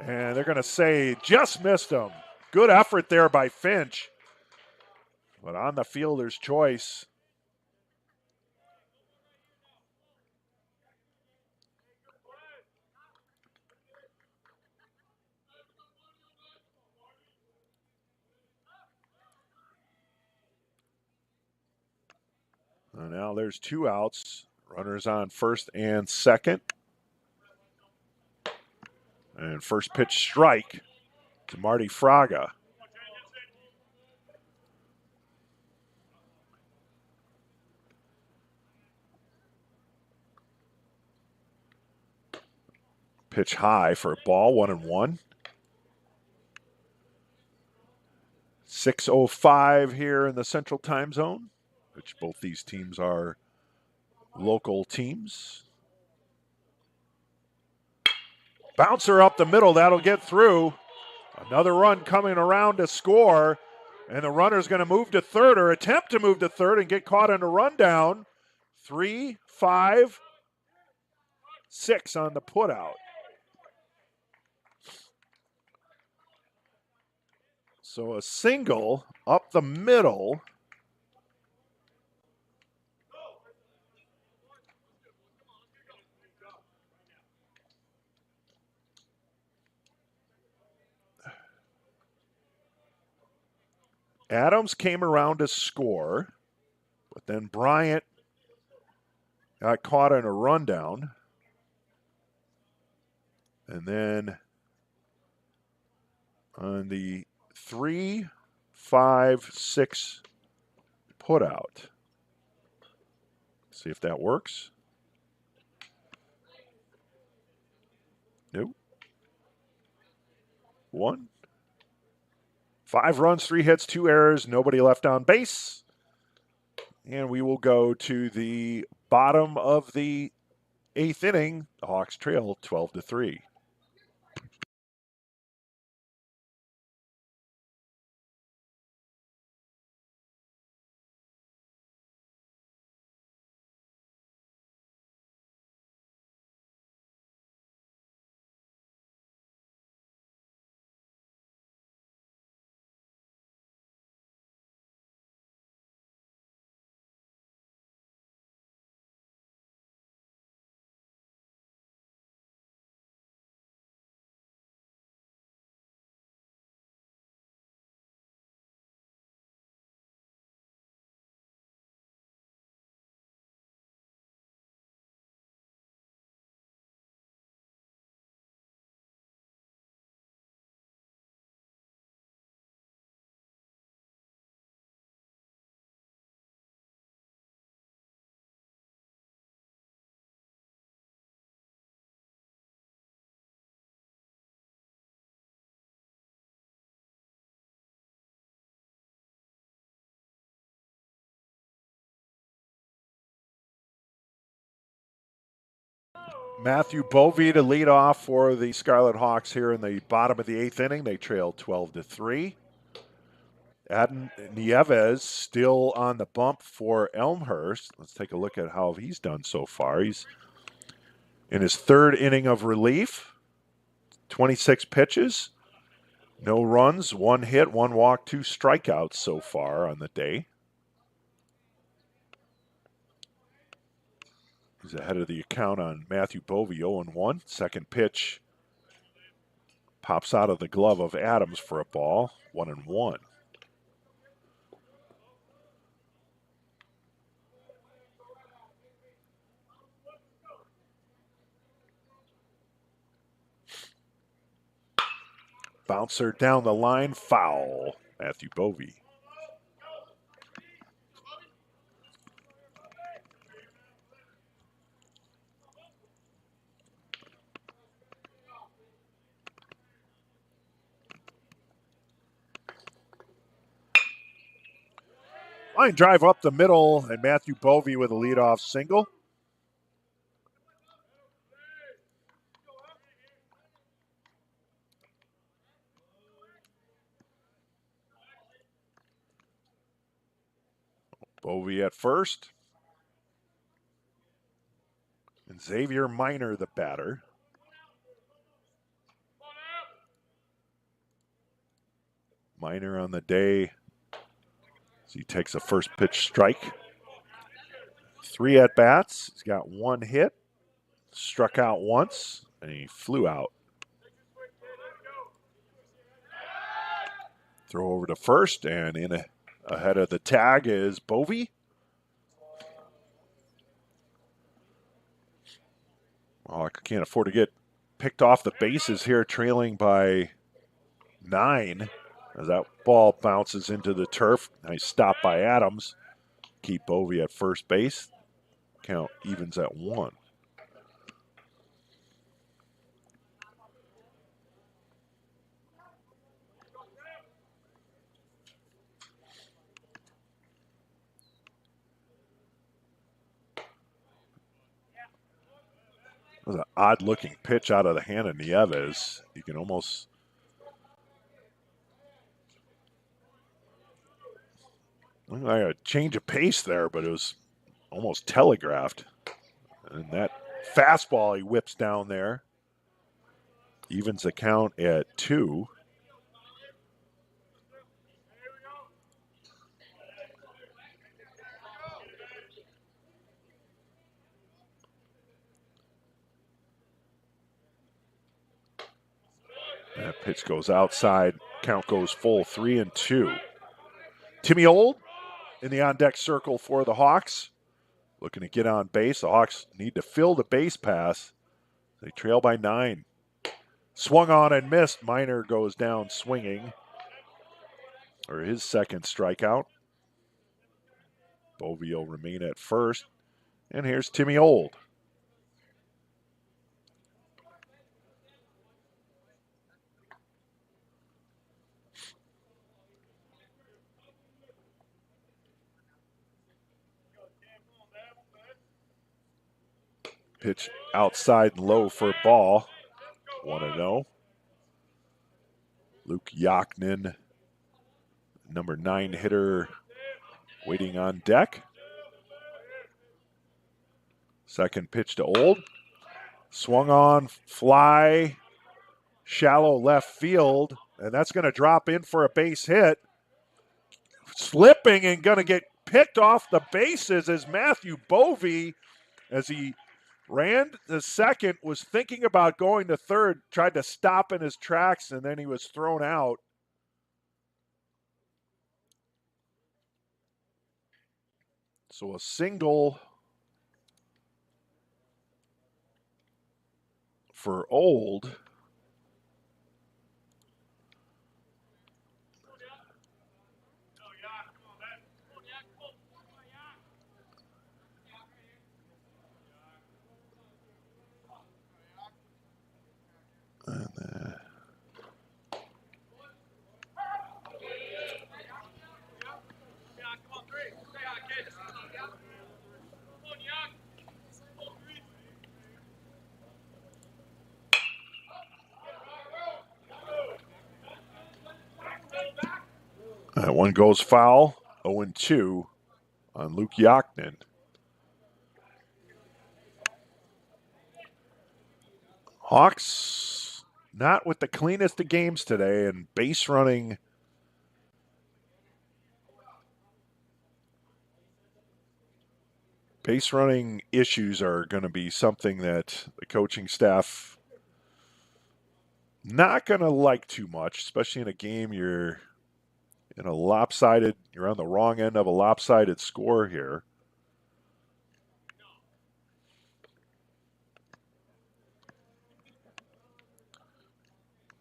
And they're going to say just missed him. Good effort there by Finch. But on the fielder's choice. And now there's 2 outs. Runners on first and second. And first pitch strike to Marty Fraga. Pitch high for a ball, 1-1. 6:05 here in the Central Time Zone, which both these teams are local teams. Bouncer up the middle, that'll get through. Another run coming around to score, and the runner's going to move to third or attempt to move to third and get caught in a rundown. 3, 5, 6 on the putout. So a single up the middle. Adams came around to score, but then Bryant got caught in a rundown. And then on the 3, 5, 6 putout. See if that works. Nope. 1. 5 runs, 3 hits, 2 errors, nobody left on base. And we will go to the bottom of the 8th inning. The Hawks trail 12-3. Matthew Bovee to lead off for the Scarlet Hawks here in the bottom of the 8th inning. They trail 12-3. Adin Nieves still on the bump for Elmhurst. Let's take a look at how he's done so far. He's in his 3rd inning of relief, 26 pitches, no runs, 1 hit, 1 walk, 2 strikeouts so far on the day. He's ahead of the account on Matthew Bovee, 0-1. Second pitch pops out of the glove of Adams for a ball, 1-1. Bouncer down the line, foul. Matthew Bovee. Line drive up the middle, and Matthew Bovee with a leadoff single. Bovee at first. And Xavier Minor, the batter. Minor on the day as he takes a first pitch strike. 3 at-bats. He's got 1 hit, struck out once, and he flew out. Throw over to first, and ahead of the tag is Bovee. Oh, I can't afford to get picked off the bases here, trailing by 9 as that ball bounces into the turf. Nice stop by Adams. Keep Bovee at first base. Count evens at 1. It was an odd-looking pitch out of the hand of Nieves. You can almost look like a change of pace there, but it was almost telegraphed. And that fastball he whips down there evens the count at 2. That pitch goes outside. Count goes full, 3-2. Timmy Old in the on-deck circle for the Hawks. Looking to get on base. The Hawks need to fill the base pass. They trail by 9. Swung on and missed. Minor goes down swinging. Or his second strikeout. Bovee will remain at first. And here's Timmy Old. Pitch outside and low for a ball. 1-0. Luke Yaknin, number 9 hitter, waiting on deck. Second pitch to Old. Swung on, fly, shallow left field, and that's going to drop in for a base hit. Slipping and going to get picked off the bases is Matthew Bovee as he ran the second, was thinking about going to third, tried to stop in his tracks, and then he was thrown out. So a single for Old. That one goes foul. 0-2 on Luke Yaknin. Hawks not with the cleanest of games today, and base running issues are going to be something that the coaching staff not going to like too much, especially in a game you're on the wrong end of a lopsided score here.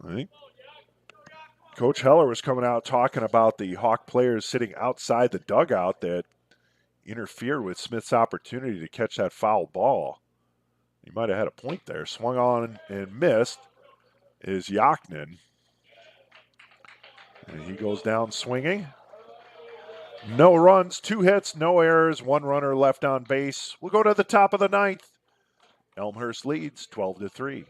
I think Coach Heller was coming out talking about the Hawk players sitting outside the dugout that interfered with Smith's opportunity to catch that foul ball. He might have had a point there. Swung on and missed is Yaknin. And he goes down swinging. No runs, 2 hits, no errors, 1 runner left on base. We'll go to the top of the 9th. Elmhurst leads 12-3.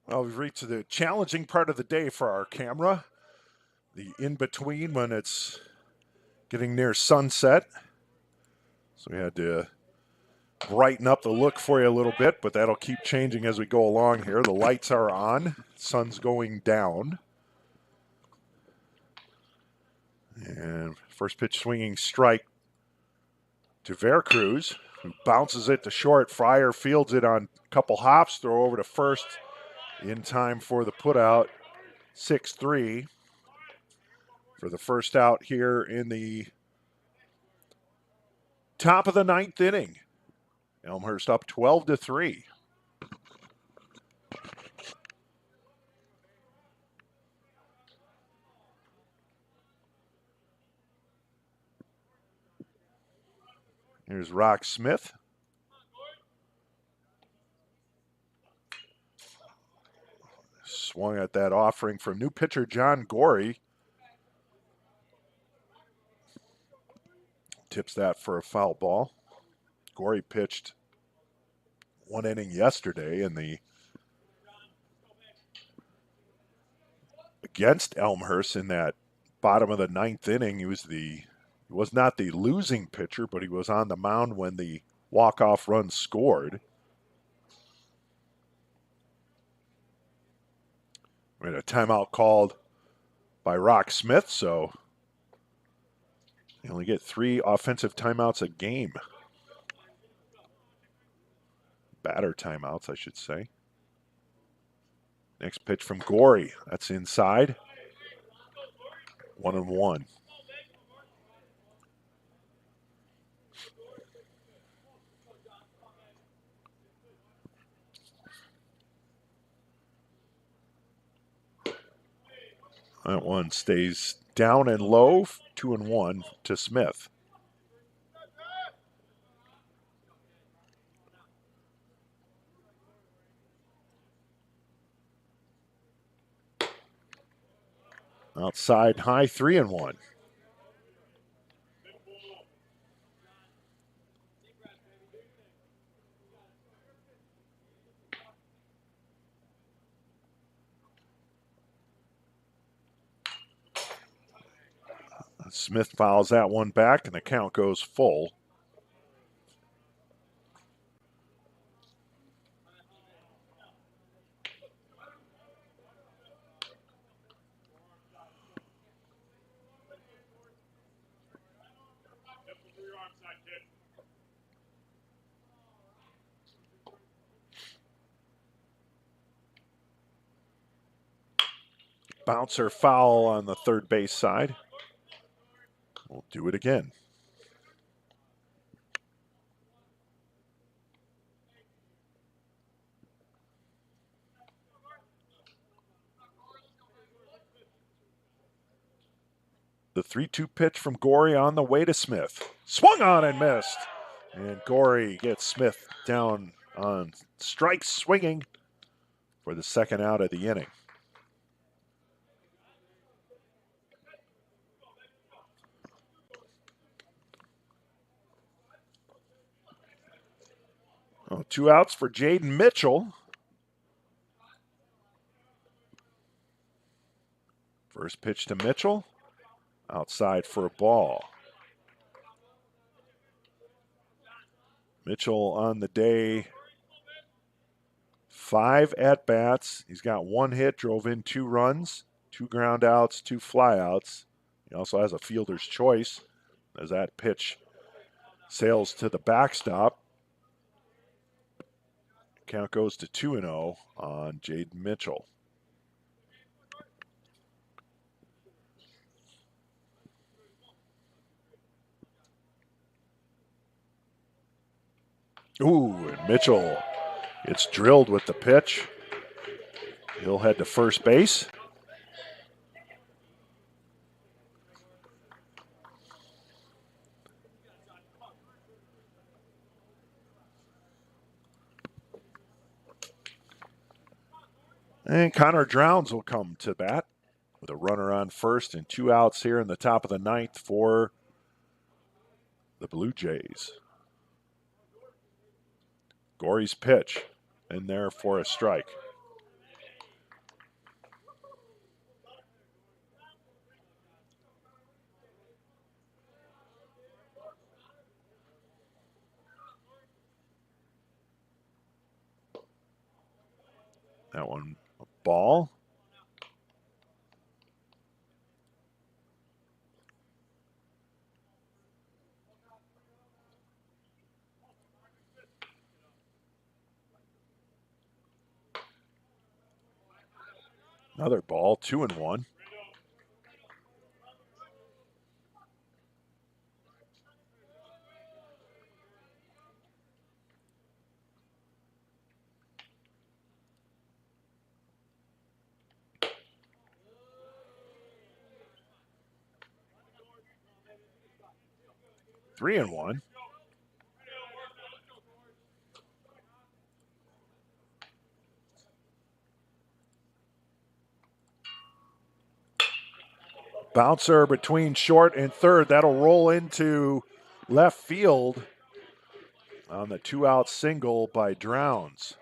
Well, we've reached the challenging part of the day for our camera. The in-between when it's getting near sunset. So we had to brighten up the look for you a little bit, but that'll keep changing as we go along here. The lights are on. Sun's going down. And first pitch swinging strike to Veracruz, who bounces it to short. Fryer fields it on a couple hops, throw over to first in time for the putout. 6-3 for the first out here in the top of the ninth inning. Elmhurst up 12-3. Here's Rock Smith. Swung at that offering from new pitcher John Gorey. Tips that for a foul ball. Gorey pitched one inning yesterday in the against Elmhurst in that bottom of the ninth inning. He was not the losing pitcher, but he was on the mound when the walk-off run scored. We had a timeout called by Rock Smith, so you only get 3 offensive timeouts a game. Batter timeouts, I should say. Next pitch from Gorey. That's inside. 1-1. That one stays down and low. 2-1 to Smith. Outside high, 3-1. Smith fouls that one back, and the count goes full. Bouncer foul on the third base side. We'll do it again. The 3-2 pitch from Gorey on the way to Smith. Swung on and missed. And Gorey gets Smith down on strikes swinging for the second out of the inning. Oh, 2 outs for Jaden Mitchell. First pitch to Mitchell. Outside for a ball. Mitchell on the day, 5 at-bats. He's got 1 hit, drove in 2 runs, 2 ground outs, 2 flyouts. He also has a fielder's choice as that pitch sails to the backstop. Count goes to 2-0 on Jaden Mitchell. Ooh, and Mitchell gets drilled with the pitch. He'll head to first base. And Connor Drowns will come to bat with a runner on first and 2 outs here in the top of the ninth for the Blue Jays. Gorey's pitch in there for a strike. That one, a ball. Another ball, 2-1. Three and one. Bouncer between short and third. That'll roll into left field on the 2-out single by Drowns.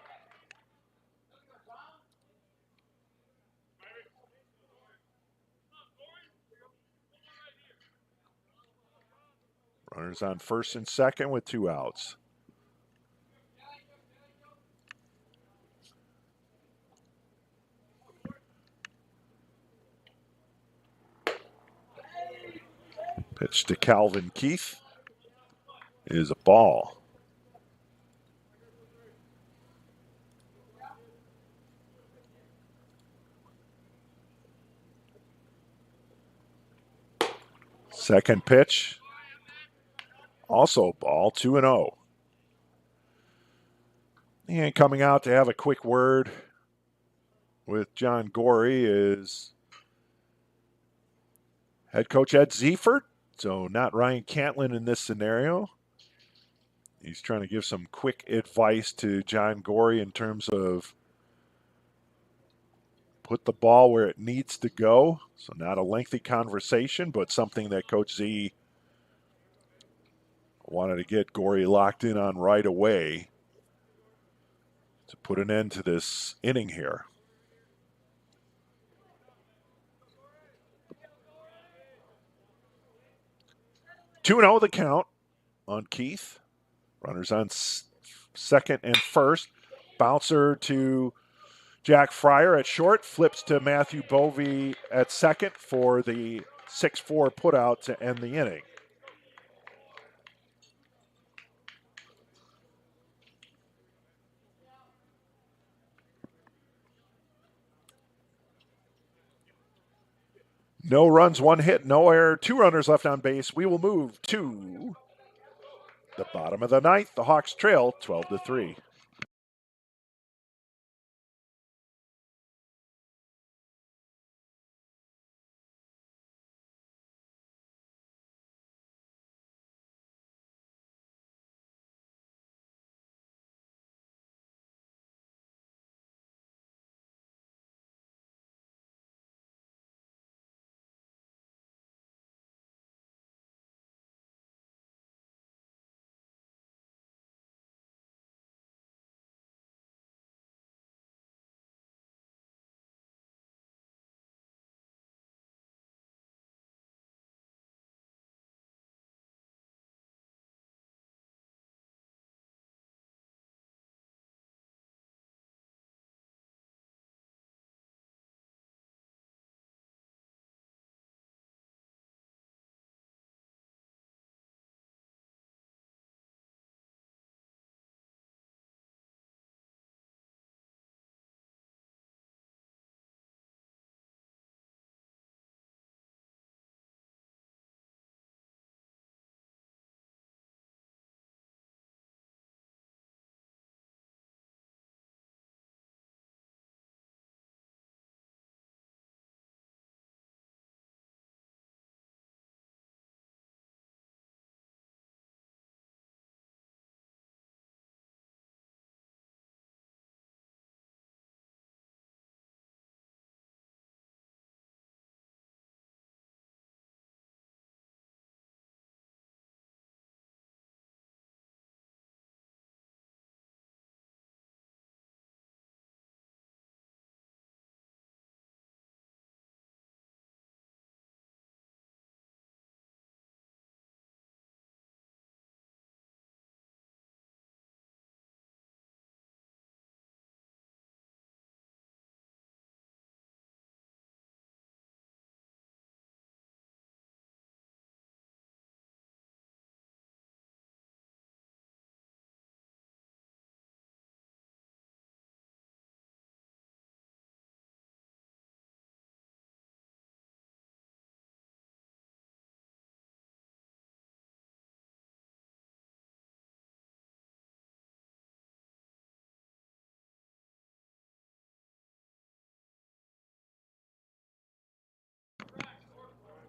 Runners on first and second with 2 outs. Pitch to Calvin Keith is a ball. Second pitch, also a ball, 2-0. And coming out to have a quick word with John Gorey is head coach Ed Ziefert. So not Ryan Cantlin in this scenario. He's trying to give some quick advice to John Gorey in terms of put the ball where it needs to go. So not a lengthy conversation, but something that Coach Z wanted to get Gorey locked in on right away to put an end to this inning here. 2-0 the count on Keith. Runners on second and first. Bouncer to Jack Fryer at short. Flips to Matthew Bovey at second for the 6-4 putout to end the inning. No runs, 1 hit, no error, 2 runners left on base. We will move to the bottom of the ninth. The Hawks trail 12-3.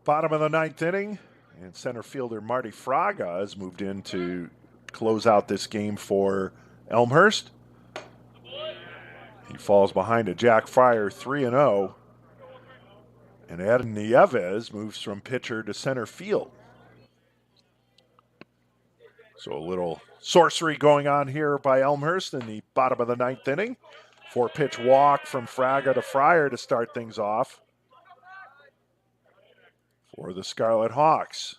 Bottom of the ninth inning, and center fielder Marty Fraga has moved in to close out this game for Elmhurst. He falls behind a Jack Fryer 3-0. And Adam Nieves moves from pitcher to center field. So a little sorcery going on here by Elmhurst in the bottom of the ninth inning. 4-pitch walk from Fraga to Fryer to start things off for the Scarlet Hawks.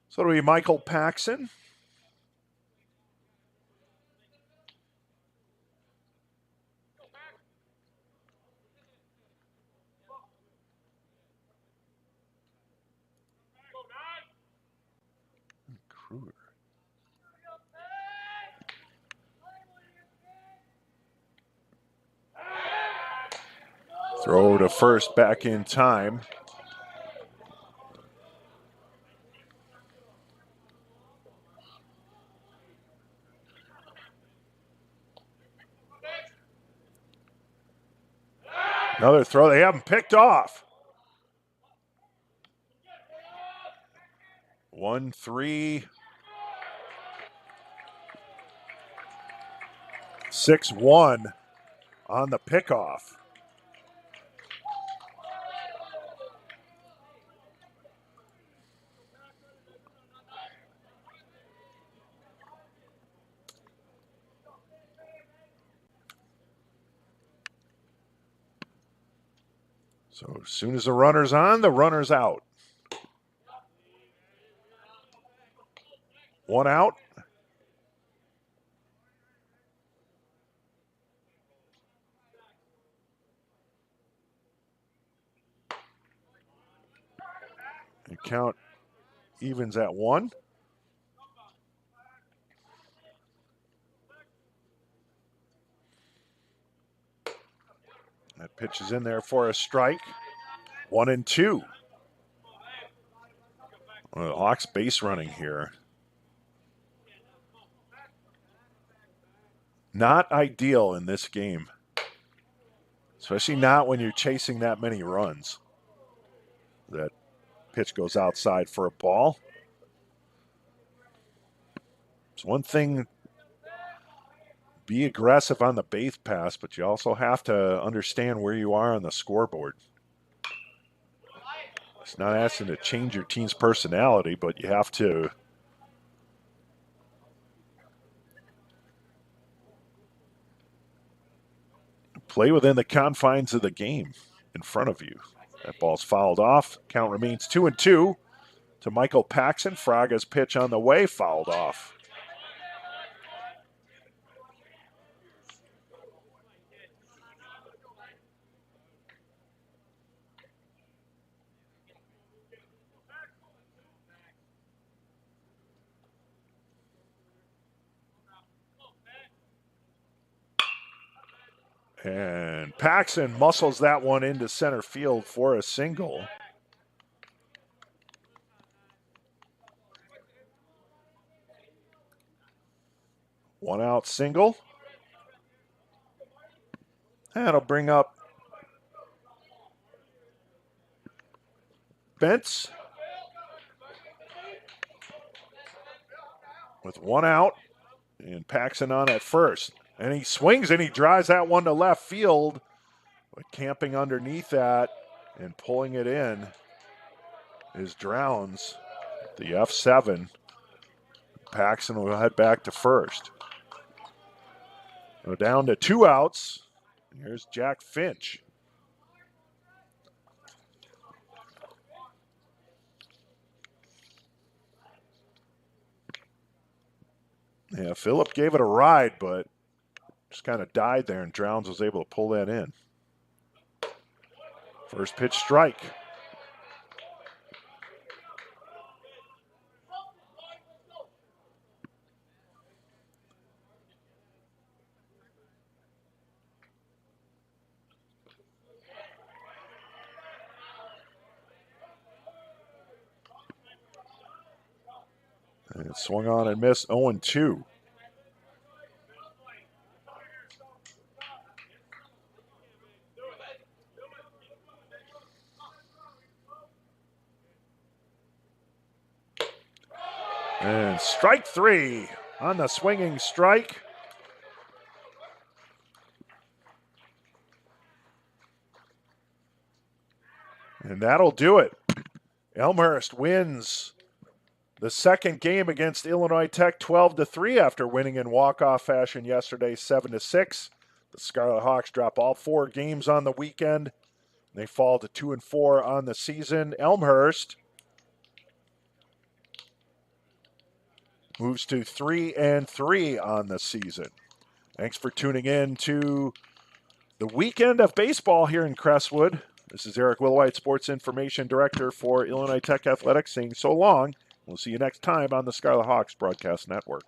So it'll be Michael Paxson. Kruger. Throw to first back in time. Another throw. They haven't picked off. 1-3. 6-1 on the pickoff. So as soon as the runner's on, the runner's out. 1 out. And count evens at 1. That pitch is in there for a strike. 1-2. Well, the Hawks base running here. Not ideal in this game. Especially not when you're chasing that many runs. That pitch goes outside for a ball. It's one thing, be aggressive on the base pass, but you also have to understand where you are on the scoreboard. It's not asking to change your team's personality, but you have to play within the confines of the game in front of you. That ball's fouled off. Count remains 2-2 to Michael Paxson. Fraga's pitch on the way, fouled off. And Paxson muscles that one into center field for a single. One out single. That'll bring up Bentz with 1 out and Paxson on at first. And he swings and he drives that one to left field. But camping underneath that and pulling it in is Drowns, the F7. Paxson will head back to first. We're down to 2 outs. Here's Jack Finch. Yeah, Phillip gave it a ride, but just kind of died there, and Drowns was able to pull that in. First pitch strike. And it swung on and missed, 0-2. And strike 3 on the swinging strike. And that'll do it. Elmhurst wins the second game against Illinois Tech 12-3 after winning in walk-off fashion yesterday 7-6. The Scarlet Hawks drop all 4 games on the weekend. They fall to 2-4 on the season. Elmhurst moves to 3-3 on the season. Thanks for tuning in to the weekend of baseball here in Crestwood. This is Eric Willowhite, Sports Information Director for Illinois Tech Athletics, saying so long. We'll see you next time on the Scarlet Hawks Broadcast Network.